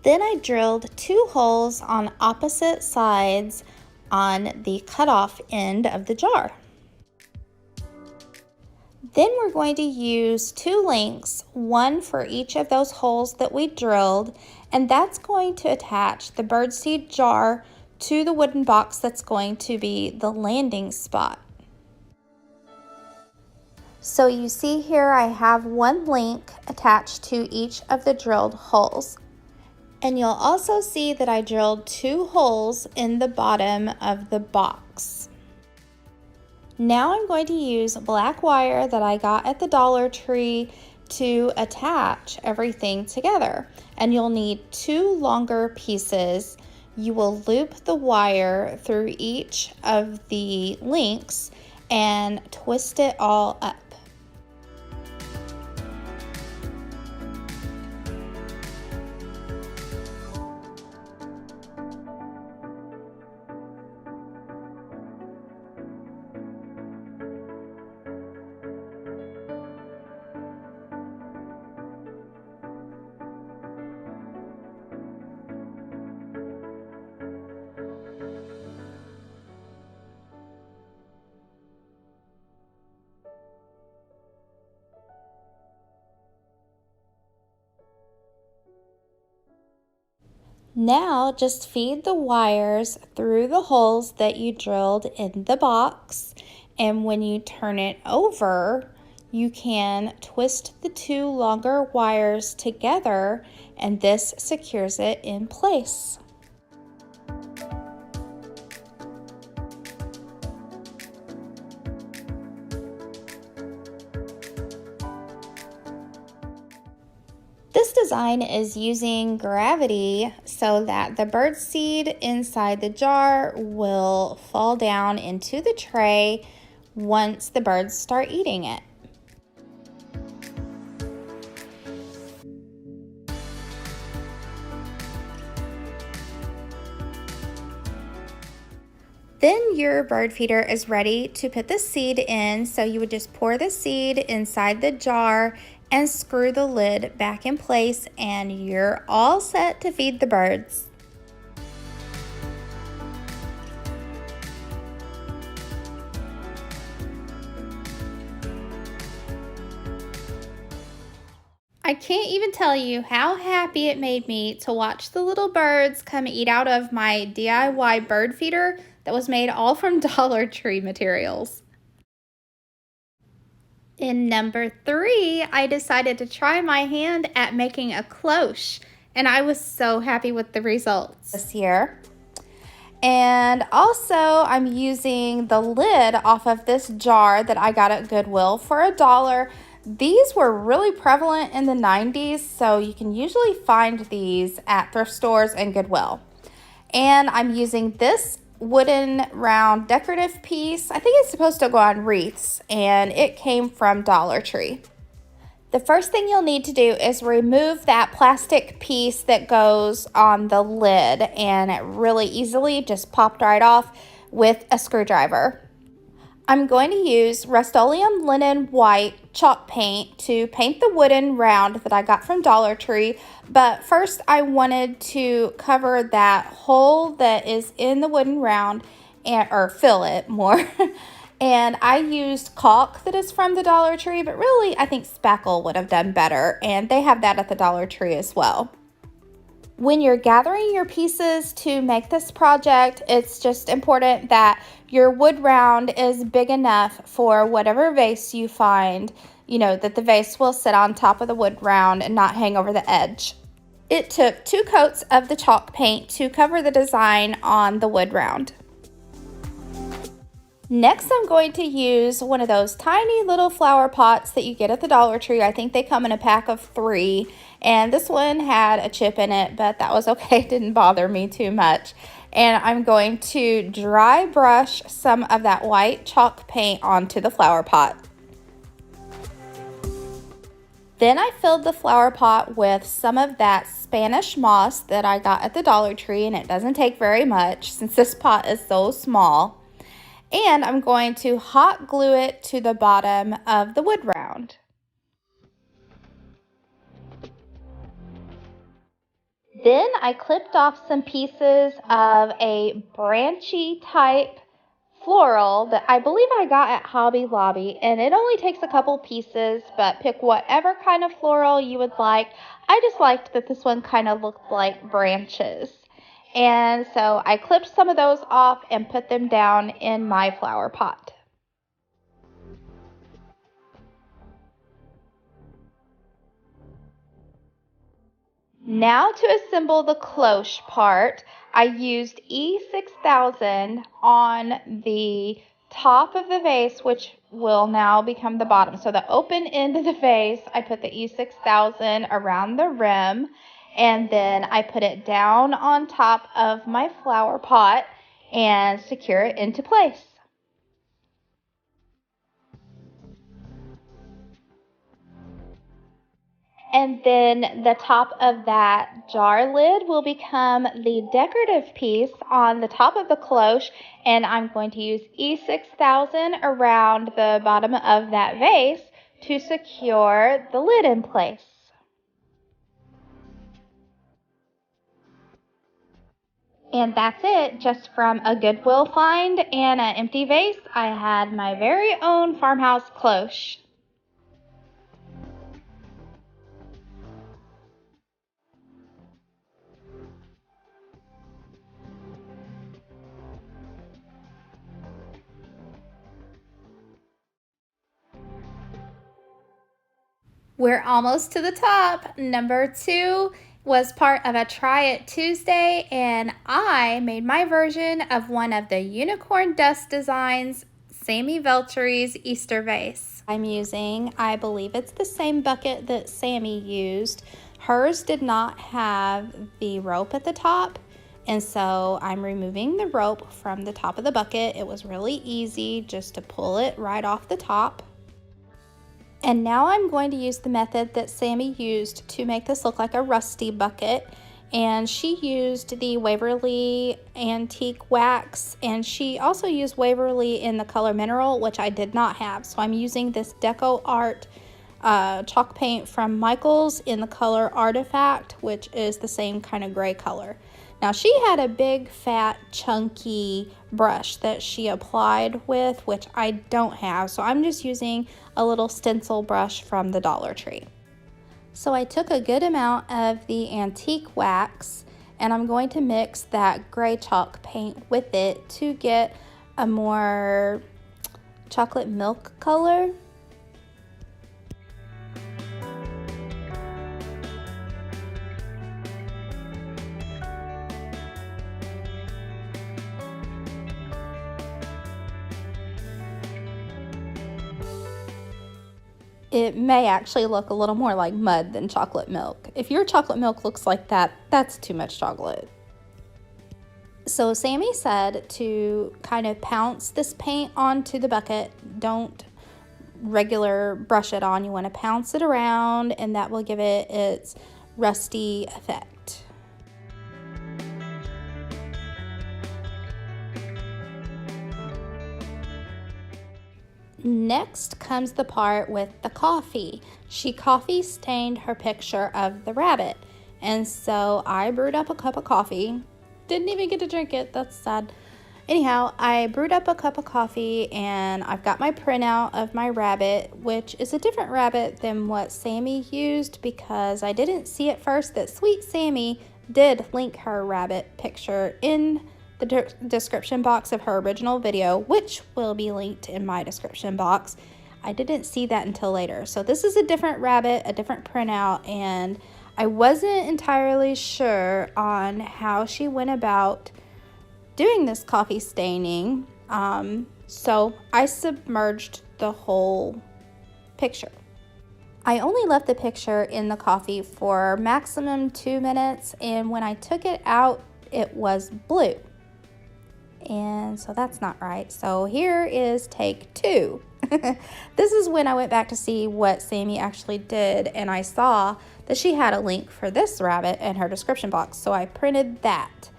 Then I drilled 2 holes on opposite sides on the cutoff end of the jar. Then we're going to use 2 links, one for each of those holes that we drilled, and that's going to attach the birdseed jar to the wooden box that's going to be the landing spot. So you see here I have one link attached to each of the drilled holes. And you'll also see that I drilled 2 holes in the bottom of the box. Now I'm going to use black wire that I got at the Dollar Tree to attach everything together. And you'll need 2 longer pieces. You will loop the wire through each of the links and twist it all up. Now just feed the wires through the holes that you drilled in the box, and when you turn it over, you can twist the 2 longer wires together, and this secures it in place. This design is using gravity so that the bird seed inside the jar will fall down into the tray once the birds start eating it. Then your bird feeder is ready to put the seed in, so you would just pour the seed inside the jar and screw the lid back in place, and you're all set to feed the birds. I can't even tell you how happy it made me to watch the little birds come eat out of my DIY bird feeder that was made all from Dollar Tree materials. In number 3, I decided to try my hand at making a cloche, and I was so happy with the results this year. And also, I'm using the lid off of this jar that I got at Goodwill for $1. These were really prevalent in the 90s, so you can usually find these at thrift stores and Goodwill. And I'm using this wooden round decorative piece. I think it's supposed to go on wreaths, and it came from Dollar Tree. The first thing you'll need to do is remove that plastic piece that goes on the lid, and it really easily just popped right off with a screwdriver. I'm going to use Rust-Oleum Linen White chalk paint to paint the wooden round that I got from Dollar Tree, but first I wanted to cover that hole that is in the wooden round or fill it more. And I used caulk that is from the Dollar Tree, but really I think spackle would have done better, and they have that at the Dollar Tree as well. When you're gathering your pieces to make this project, it's just important that your wood round is big enough for whatever vase you find, that the vase will sit on top of the wood round and not hang over the edge. It took 2 coats of the chalk paint to cover the design on the wood round. Next, I'm going to use one of those tiny little flower pots that you get at the Dollar Tree. I think they come in a pack of 3, and this one had a chip in it, but that was okay. It didn't bother me too much. And I'm going to dry brush some of that white chalk paint onto the flower pot. Then I filled the flower pot with some of that Spanish moss that I got at the Dollar Tree, and it doesn't take very much since this pot is so small. And I'm going to hot glue it to the bottom of the wood round. Then I clipped off some pieces of a branchy type floral that I believe I got at Hobby Lobby, and it only takes a couple pieces, but pick whatever kind of floral you would like. I just liked that this one kind of looked like branches. And so I clipped some of those off and put them down in my flower pot. Now to assemble the cloche part, I used E6000 on the top of the vase, which will now become the bottom. So the open end of the vase, I put the E6000 around the rim, and then I put it down on top of my flower pot and secure it into place. And then the top of that jar lid will become the decorative piece on the top of the cloche, and I'm going to use E6000 around the bottom of that vase to secure the lid in place. And that's it, just from a Goodwill find and an empty vase, I had my very own farmhouse cloche. We're almost to the top. Number 2 was part of a Try It Tuesday, and I made my version of one of the Unicorn Dust Designs, Sammy Velchery's Easter vase. I'm using, I believe it's the same bucket that Sammy used. Hers did not have the rope at the top, and so I'm removing the rope from the top of the bucket. It was really easy just to pull it right off the top. And now I'm going to use the method that Sammy used to make this look like a rusty bucket. And she used the Waverly Antique Wax, and she also used Waverly in the color Mineral, which I did not have. So I'm using this Deco Art chalk paint from Michaels in the color Artifact, which is the same kind of gray color. Now she had a big, fat, chunky brush that she applied with, which I don't have, so I'm just using a little stencil brush from the Dollar Tree. So I took a good amount of the antique wax, and I'm going to mix that gray chalk paint with it to get a more chocolate milk color. It may actually look a little more like mud than chocolate milk. If your chocolate milk looks like that, that's too much chocolate. So Sammy said to kind of pounce this paint onto the bucket. Don't regular brush it on. You want to pounce it around, and that will give it its rusty effect. Next comes the part with the coffee. She coffee stained her picture of the rabbit, and so I brewed up a cup of coffee. Didn't even get to drink it, that's sad. Anyhow, I brewed up a cup of coffee, and I've got my printout of my rabbit, which is a different rabbit than what Sammy used, because I didn't see at first that Sweet Sammy did link her rabbit picture in the description box of her original video, which will be linked in my description box. I didn't see that until later. So this is a different rabbit, a different printout, and I wasn't entirely sure on how she went about doing this coffee staining. So I submerged the whole picture. I only left the picture in the coffee for maximum 2 minutes, and when I took it out, it was blue. And so that's not right. So here is take 2. This is when I went back to see what Sammy actually did, and I saw that she had a link for this rabbit in her description box. So I printed that,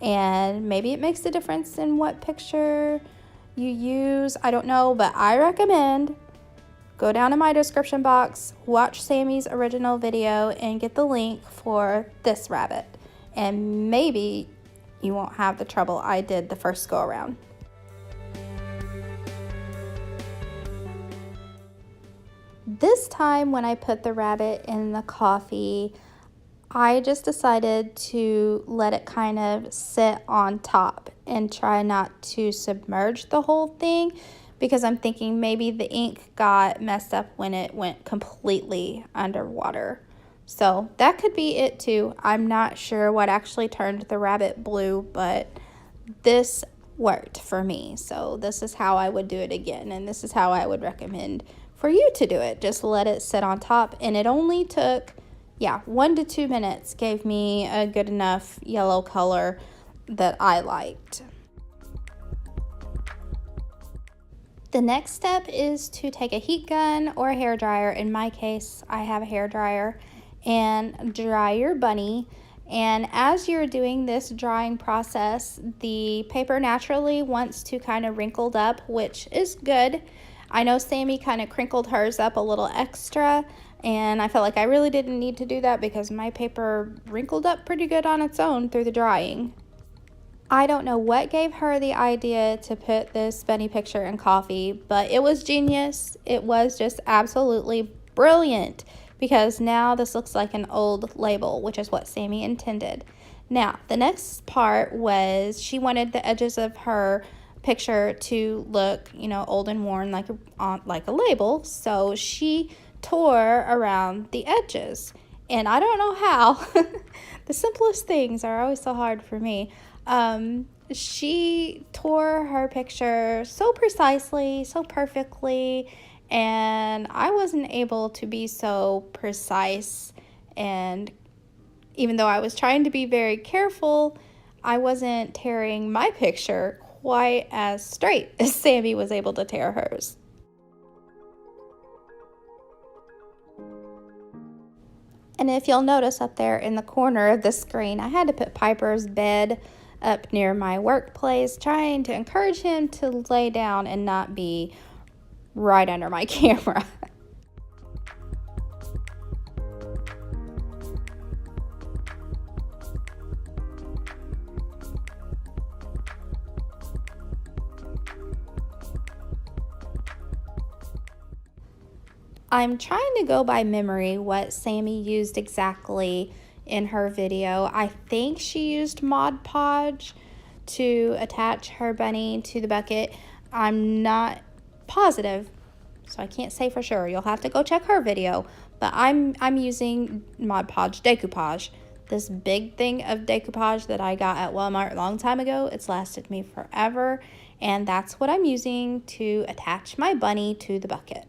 and maybe it makes a difference in what picture you use. I don't know, but I recommend go down in my description box, watch Sammy's original video, and get the link for this rabbit. And maybe you won't have the trouble I did the first go around. This time when I put the rabbit in the coffee, I just decided to let it kind of sit on top and try not to submerge the whole thing because I'm thinking maybe the ink got messed up when it went completely underwater. So that could be it too. I'm not sure what actually turned the rabbit blue, but this worked for me. So this is how I would do it again, and this is how I would recommend for you to do it. Just let it sit on top, and it only took 1 to 2 minutes gave me a good enough yellow color that I liked. The next step is to take a heat gun or a hair dryer. In my case, I have a hair dryer, and dry your bunny. And as you're doing this drying process, the paper naturally wants to kind of wrinkled up, which is good. I know Sammy kind of crinkled hers up a little extra, and I felt like I really didn't need to do that because my paper wrinkled up pretty good on its own through the drying. I don't know what gave her the idea to put this bunny picture in coffee, but it was genius. It was just absolutely brilliant because now this looks like an old label, which is what Sammy intended. Now, the next part was she wanted the edges of her picture to look, old and worn like a label, so she tore around the edges. And I don't know how. The simplest things are always so hard for me. She tore her picture so precisely, so perfectly, and I wasn't able to be so precise. And even though I was trying to be very careful, I wasn't tearing my picture quite as straight as Sammy was able to tear hers. And if you'll notice up there in the corner of the screen, I had to put Piper's bed up near my workplace, trying to encourage him to lay down and not be right under my camera. I'm trying to go by memory what Sammy used exactly in her video. I think she used Mod Podge to attach her bunny to the bucket. I'm not positive, so I can't say for sure. You'll have to go check her video. But I'm using Mod Podge decoupage. This big thing of decoupage that I got at Walmart a long time ago. It's lasted me forever, and that's what I'm using to attach my bunny to the bucket.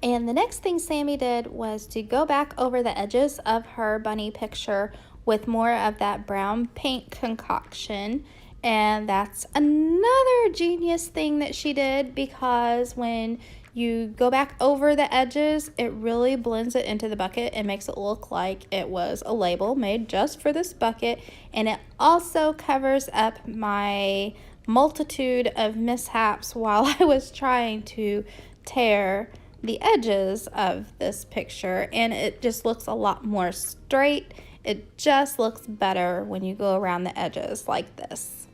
And the next thing Sammy did was to go back over the edges of her bunny picture with more of that brown paint concoction. And that's another genius thing that she did, because when you go back over the edges, it really blends it into the bucket and makes it look like it was a label made just for this bucket. And it also covers up my multitude of mishaps while I was trying to tear the edges of this picture, and it just looks a lot more straight. It just looks better when you go around the edges like this.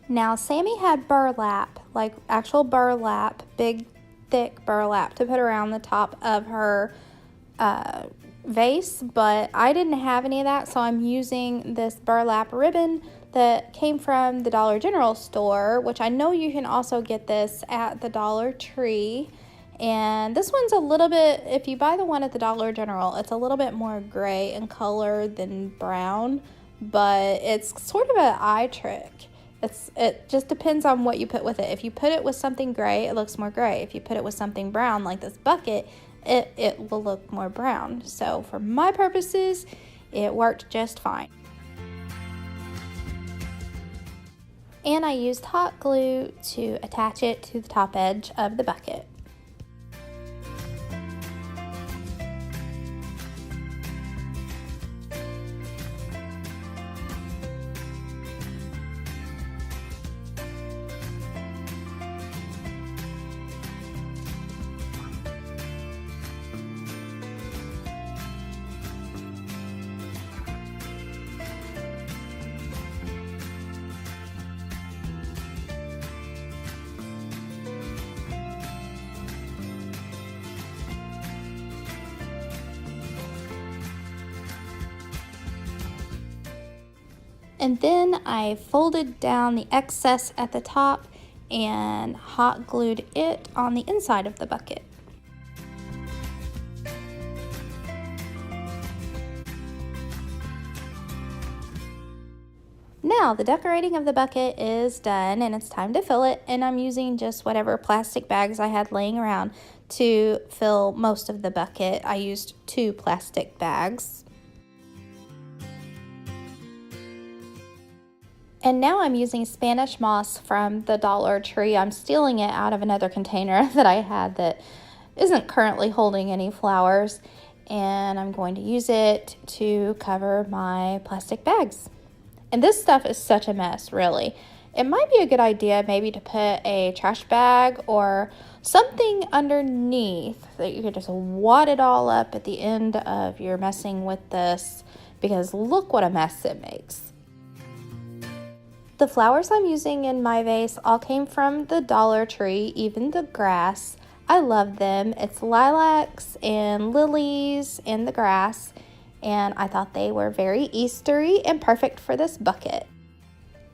Now Sammy had burlap, like actual burlap, big thick burlap to put around the top of her vase, but I didn't have any of that, so I'm using this burlap ribbon that came from the Dollar General store, which I know you can also get this at the Dollar Tree. And this one's a little bit, if you buy the one at the Dollar General, it's a little bit more gray in color than brown, but it's sort of an eye trick. It just depends on what you put with it. If you put it with something gray, it looks more gray. If you put it with something brown, like this bucket, it will look more brown. So for my purposes, it worked just fine. and I used hot glue to attach it to the top edge of the bucket. And then I folded down the excess at the top and hot glued it on the inside of the bucket. Now the decorating of the bucket is done and it's time to fill it, and I'm using just whatever plastic bags I had laying around to fill most of the bucket. I used 2 plastic bags. And now I'm using Spanish moss from the Dollar Tree. I'm stealing it out of another container that I had that isn't currently holding any flowers. And I'm going to use it to cover my plastic bags. And this stuff is such a mess, really. It might be a good idea maybe to put a trash bag or something underneath that you could just wad it all up at the end of your messing with this, because look what a mess it makes. The flowers I'm using in my vase all came from the Dollar Tree, even the grass. I love them. It's lilacs and lilies and the grass, and I thought they were very Eastery and perfect for this bucket.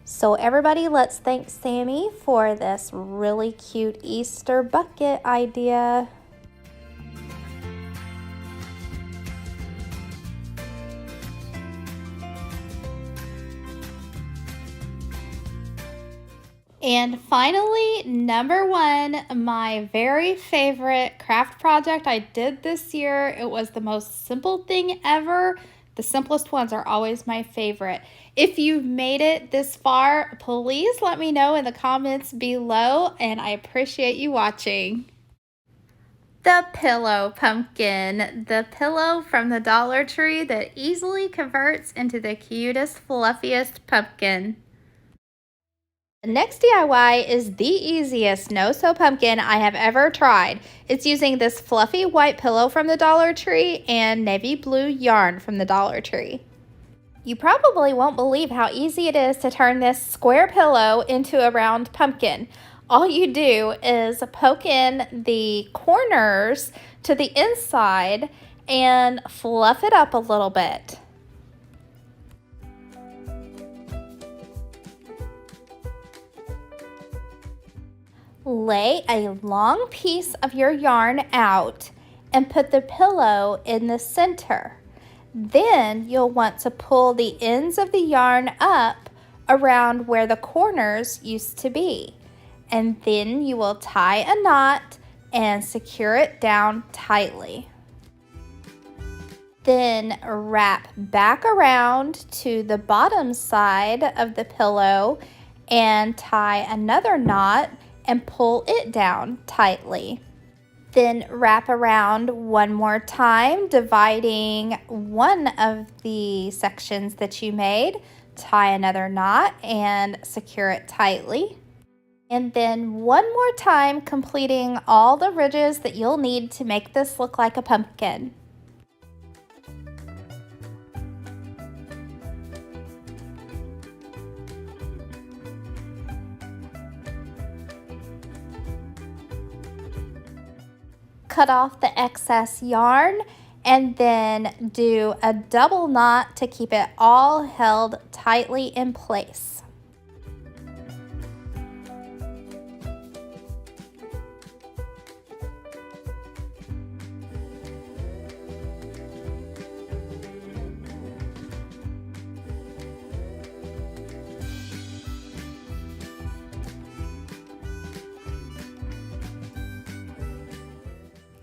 So everybody, let's thank Sammy for this really cute Easter bucket idea. And finally, number 1, my very favorite craft project I did this year. It was the most simple thing ever. The simplest ones are always my favorite. If you've made it this far, please let me know in the comments below, and I appreciate you watching. The pillow pumpkin, the pillow from the Dollar Tree that easily converts into the cutest, fluffiest pumpkin. The next DIY is the easiest no-sew pumpkin I have ever tried. It's using this fluffy white pillow from the Dollar Tree and navy blue yarn from the Dollar Tree. You probably won't believe how easy it is to turn this square pillow into a round pumpkin. All you do is poke in the corners to the inside and fluff it up a little bit. Lay a long piece of your yarn out and put the pillow in the center. Then you'll want to pull the ends of the yarn up around where the corners used to be. And then you will tie a knot and secure it down tightly. Then wrap back around to the bottom side of the pillow and tie another knot and pull it down tightly. Then wrap around one more time, dividing one of the sections that you made, tie another knot and secure it tightly. And then one more time, completing all the ridges that you'll need to make this look like a pumpkin. Cut off the excess yarn and then do a double knot to keep it all held tightly in place.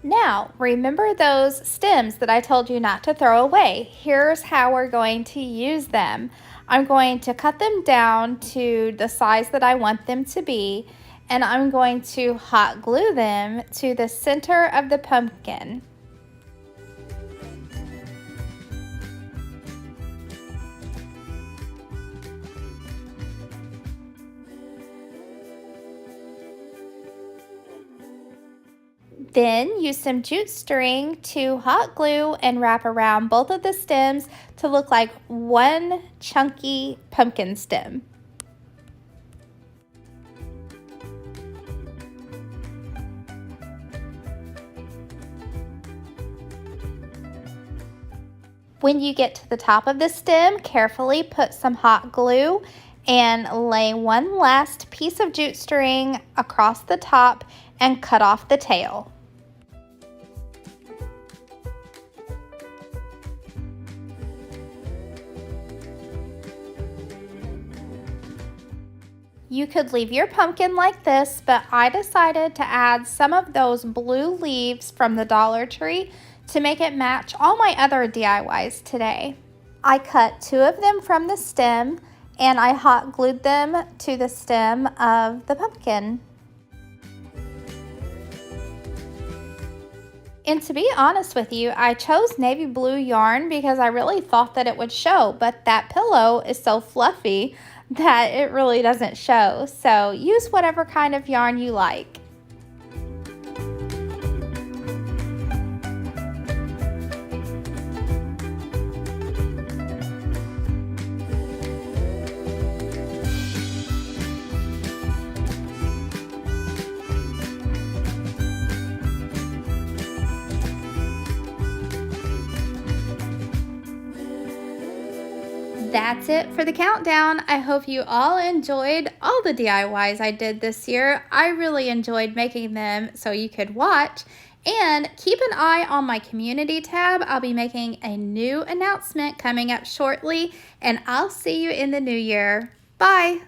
Now, remember those stems that I told you not to throw away? Here's how we're going to use them. I'm going to cut them down to the size that I want them to be, and I'm going to hot glue them to the center of the pumpkin. Then use some jute string to hot glue and wrap around both of the stems to look like one chunky pumpkin stem. When you get to the top of the stem, carefully put some hot glue and lay one last piece of jute string across the top and cut off the tail. You could leave your pumpkin like this, but I decided to add some of those blue leaves from the Dollar Tree to make it match all my other DIYs today. I cut 2 of them from the stem and I hot glued them to the stem of the pumpkin. And to be honest with you, I chose navy blue yarn because I really thought that it would show, but that pillow is so fluffy that it really doesn't show. So use whatever kind of yarn you like. That's it for the countdown. I hope you all enjoyed all the DIYs I did this year. I really enjoyed making them so you could watch. And keep an eye on my community tab. I'll be making a new announcement coming up shortly, and I'll see you in the new year. Bye.